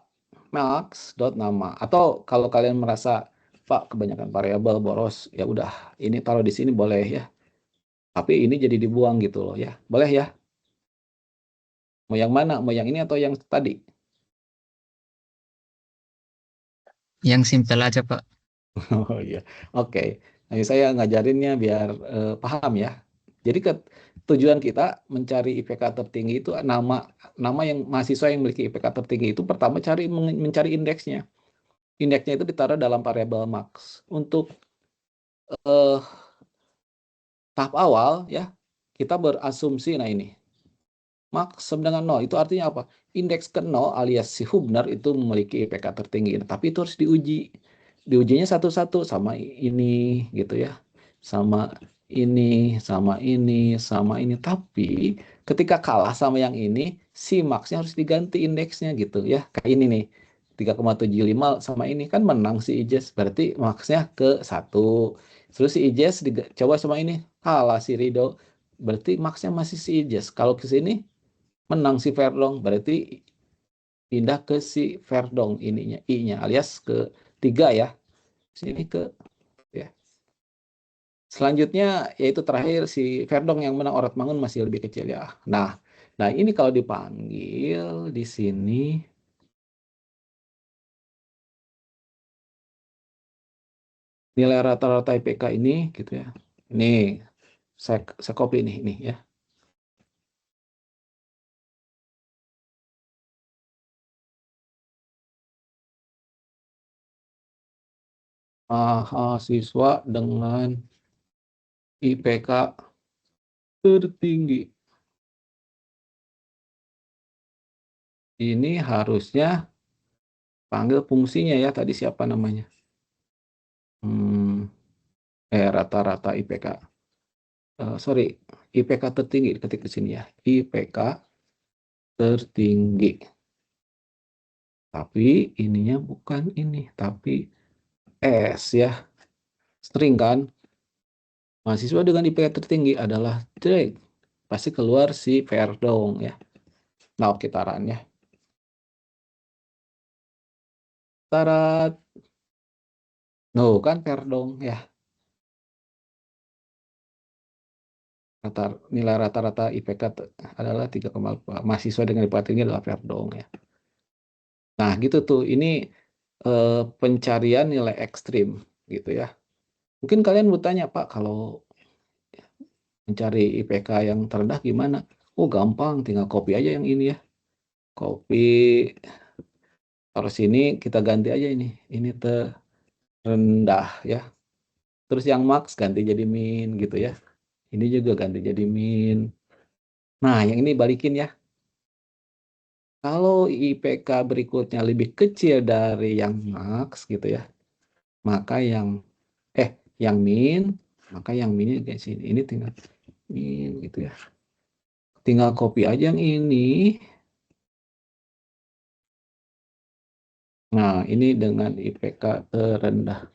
max dot nama. Atau kalau kalian merasa Pak kebanyakan variabel boros, ya udah ini taruh di sini boleh ya. Tapi ini jadi dibuang gitu loh ya. Boleh ya? Mau yang mana? Mau yang ini atau yang tadi? Yang simpel aja, Pak. Oh iya, oke. Nah, saya ngajarinnya biar paham ya. Jadi tujuan kita mencari IPK tertinggi itu nama yang mahasiswa yang memiliki IPK tertinggi itu pertama mencari indeksnya. Indeksnya itu ditaruh dalam variabel max. Untuk tahap awal ya kita berasumsi nah ini max sama dengan 0 itu artinya apa? Indeks ke 0 alias si Hubner itu memiliki IPK tertinggi. Tapi itu harus diuji. Diujinya satu-satu sama ini gitu ya. Sama ini, sama ini, sama ini. Tapi ketika kalah sama yang ini, si max-nya harus diganti indeksnya gitu ya. Kayak ini nih. 3,75 sama ini kan menang si Ijes. Berarti max-nya ke 1. Terus si Ijes coba sama ini. Kalah si Rido. Berarti max-nya masih si Ijes. Kalau ke sini menang si Verdong, berarti pindah ke si Verdong ininya I-nya alias ke 3 ya. Sini ke ya. Selanjutnya yaitu terakhir si Verdong yang menang Oratmangun masih lebih kecil ya. Nah, ini kalau dipanggil di sini nilai rata-rata IPK ini gitu ya. Ini saya copy nih ya. Mahasiswa dengan IPK tertinggi. Ini harusnya panggil fungsinya ya, tadi siapa namanya? Rata-rata IPK. Sorry, IPK tertinggi, ketik di sini ya. IPK tertinggi. Tapi ininya bukan ini, tapi S ya. String kan? Mahasiswa dengan IPK tertinggi adalah Drake. Pasti keluar si Verdong ya. Nah, oke tarannya. Tarat. No, kan Verdong ya. Nilai rata-rata IPK adalah 3,4. Mahasiswa dengan IPK tinggi adalah Verdong ya. Nah, gitu tuh. Ini pencarian nilai ekstrim gitu ya. Mungkin kalian bertanya, Pak, kalau mencari IPK yang terendah gimana? Oh, gampang, tinggal copy aja yang ini ya. Copy, taruh sini, kita ganti aja ini. Ini terendah ya. Terus yang max ganti jadi min gitu ya. Ini juga ganti jadi min. Nah, yang ini balikin ya. Kalau IPK berikutnya lebih kecil dari yang max gitu ya, maka yang min, maka yang minnya kayak sini. Ini tinggal min gitu ya. Tinggal copy aja yang ini. Nah, ini dengan IPK terendah.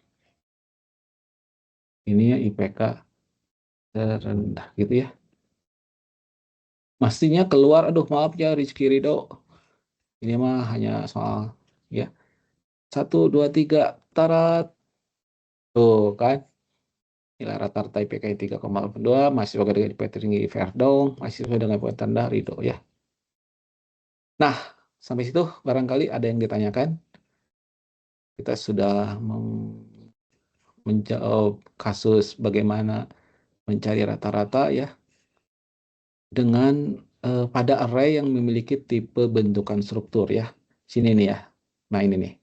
Ini ya IPK terendah gitu ya. Mestinya keluar, aduh maaf ya Rizky Ridho. Ini mah hanya soal ya. 1, 2, 3, tarat. Tuh kan. Nilai rata-rata IPK 3,82, mahasiswa dengan IPK tinggi Verdong, mahasiswa dengan IPK rendah Ridho ya. Nah, sampai situ barangkali ada yang ditanyakan. Kita sudah menjawab kasus bagaimana mencari rata-rata ya dengan pada array yang memiliki tipe bentukan struktur ya. Sini nih ya. Nah ini nih.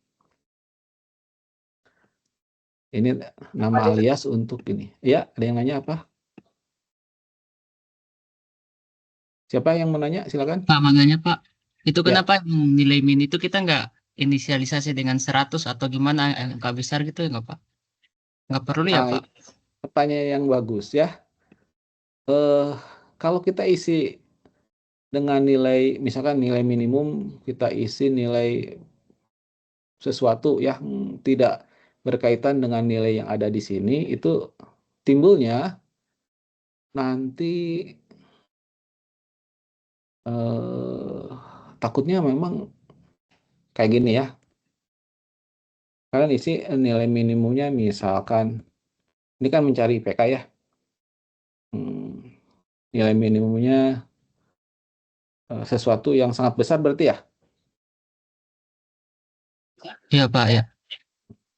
Ini nama alias untuk ini. Ya, ada yang nanya apa? Siapa yang menanya? Silakan. Pak, makanya Pak, itu Ya. kenapa nilai min itu kita nggak inisialisasi dengan 100 atau gimana angka besar gitu ya nggak Pak? Nggak perlu ya Pak? Pertanyaan yang bagus ya. Kalau kita isi dengan nilai, misalkan nilai minimum, kita isi nilai sesuatu yang tidak berkaitan dengan nilai yang ada di sini, itu timbulnya nanti takutnya memang kayak gini ya. Kalian isi nilai minimumnya misalkan ini kan mencari IPK ya. Nilai minimumnya sesuatu yang sangat besar berarti ya. Iya Pak ya.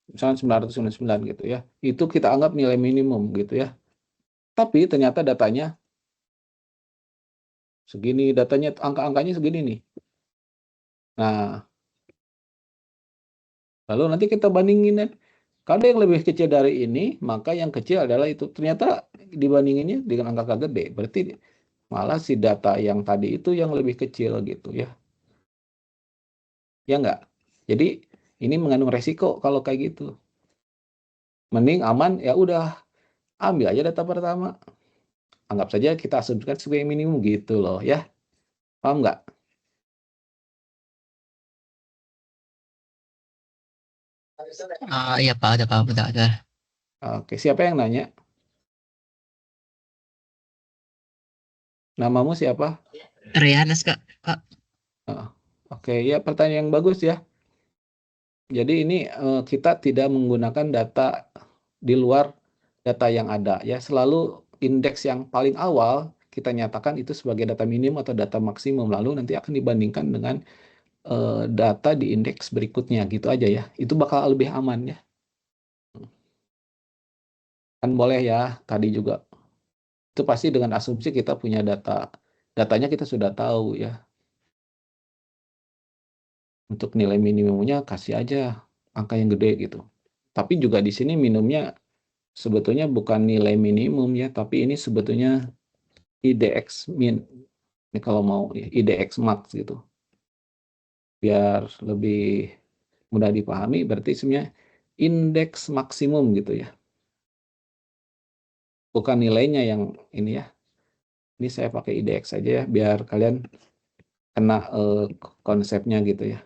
Misalnya 999 gitu ya. Itu kita anggap nilai minimum gitu ya. Tapi ternyata datanya segini, datanya angka-angkanya segini nih. Nah, lalu nanti kita bandingin. Kalau yang lebih kecil dari ini, maka yang kecil adalah itu. Ternyata dibandinginnya dengan angka gede. Berarti malah si data yang tadi itu yang lebih kecil gitu ya. Ya enggak? Jadi ini mengandung resiko kalau kayak gitu. Mending aman, ya udah ambil aja data pertama. Anggap saja kita asumsikan sebagai minimum gitu loh ya. Paham nggak? Iya Pak, ada Pak, ada. Oke, siapa yang nanya? Namamu siapa? Rianas Kak. Pak. Oke, ya pertanyaan yang bagus ya. Jadi ini kita tidak menggunakan data di luar data yang ada ya. Selalu indeks yang paling awal kita nyatakan itu sebagai data minimum atau data maksimum. Lalu nanti akan dibandingkan dengan data di indeks berikutnya gitu aja ya. Itu bakal lebih aman ya. Kan boleh ya tadi juga. Itu pasti dengan asumsi kita punya datanya kita sudah tahu ya. Untuk nilai minimumnya kasih aja angka yang gede gitu. Tapi juga di sini minimumnya sebetulnya bukan nilai minimum ya, tapi ini sebetulnya IDX min. Ini kalau mau ya, IDX max gitu. Biar lebih mudah dipahami berarti sebenarnya indeks maksimum gitu ya. Bukan nilainya yang ini ya. Ini saya pakai IDX saja ya biar kalian kena konsepnya gitu ya.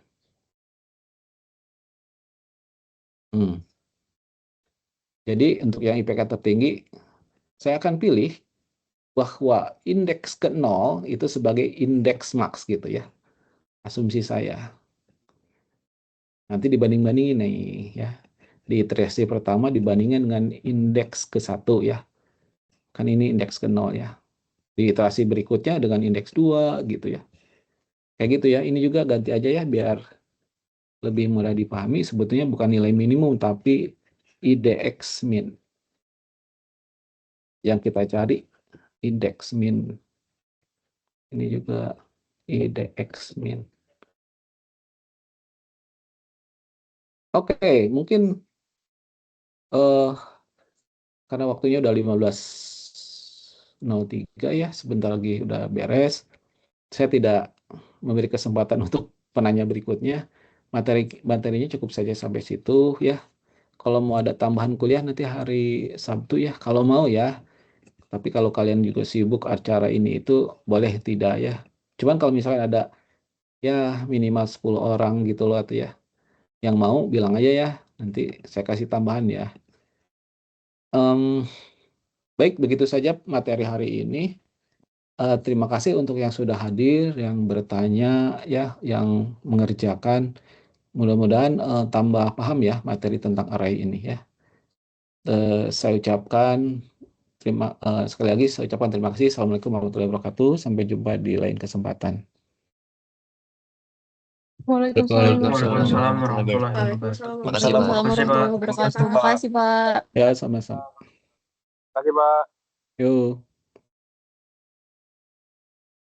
Jadi untuk yang IPK tertinggi, saya akan pilih bahwa indeks ke 0 itu sebagai indeks max gitu ya. Asumsi saya. Nanti dibanding-bandingin nih ya. Di iterasi pertama dibandingkan dengan indeks ke 1 ya. Kan ini indeks ke 0 ya. Di iterasi berikutnya dengan indeks 2 gitu ya. Kayak gitu ya. Ini juga ganti aja ya biar lebih mudah dipahami. Sebetulnya bukan nilai minimum tapi IDX min. Yang kita cari indeks min. Ini juga IDX min. Oke, mungkin karena waktunya udah 15.03 ya, sebentar lagi udah beres. Saya tidak memberi kesempatan untuk penanya berikutnya. Materinya cukup saja sampai situ ya. Kalau mau ada tambahan kuliah nanti hari Sabtu ya, kalau mau ya. Tapi kalau kalian juga sibuk acara ini itu boleh tidak ya. Cuman kalau misalnya ada ya minimal 10 orang gitu loh atau ya. Yang mau bilang aja ya, nanti saya kasih tambahan ya. Baik, begitu saja materi hari ini. Terima kasih untuk yang sudah hadir, yang bertanya, ya, yang mengerjakan. Mudah-mudahan tambah paham ya materi tentang array ini ya. Saya ucapkan sekali lagi saya ucapkan terima kasih. Assalamualaikum warahmatullahi wabarakatuh. Sampai jumpa di lain kesempatan. Waalaikumsalam Waalaikumsalam warahmatullahi warahmatullahi wabarakatuh. wabarakatuh. Makasih, Pak. Warahmatullahi wabarakatuh. Makasih Pak. Ya, sama-sama. Terima kasih, Pak. Yuk,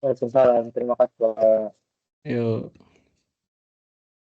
Waalaikumsalam. Terima kasih, Pak. yuk.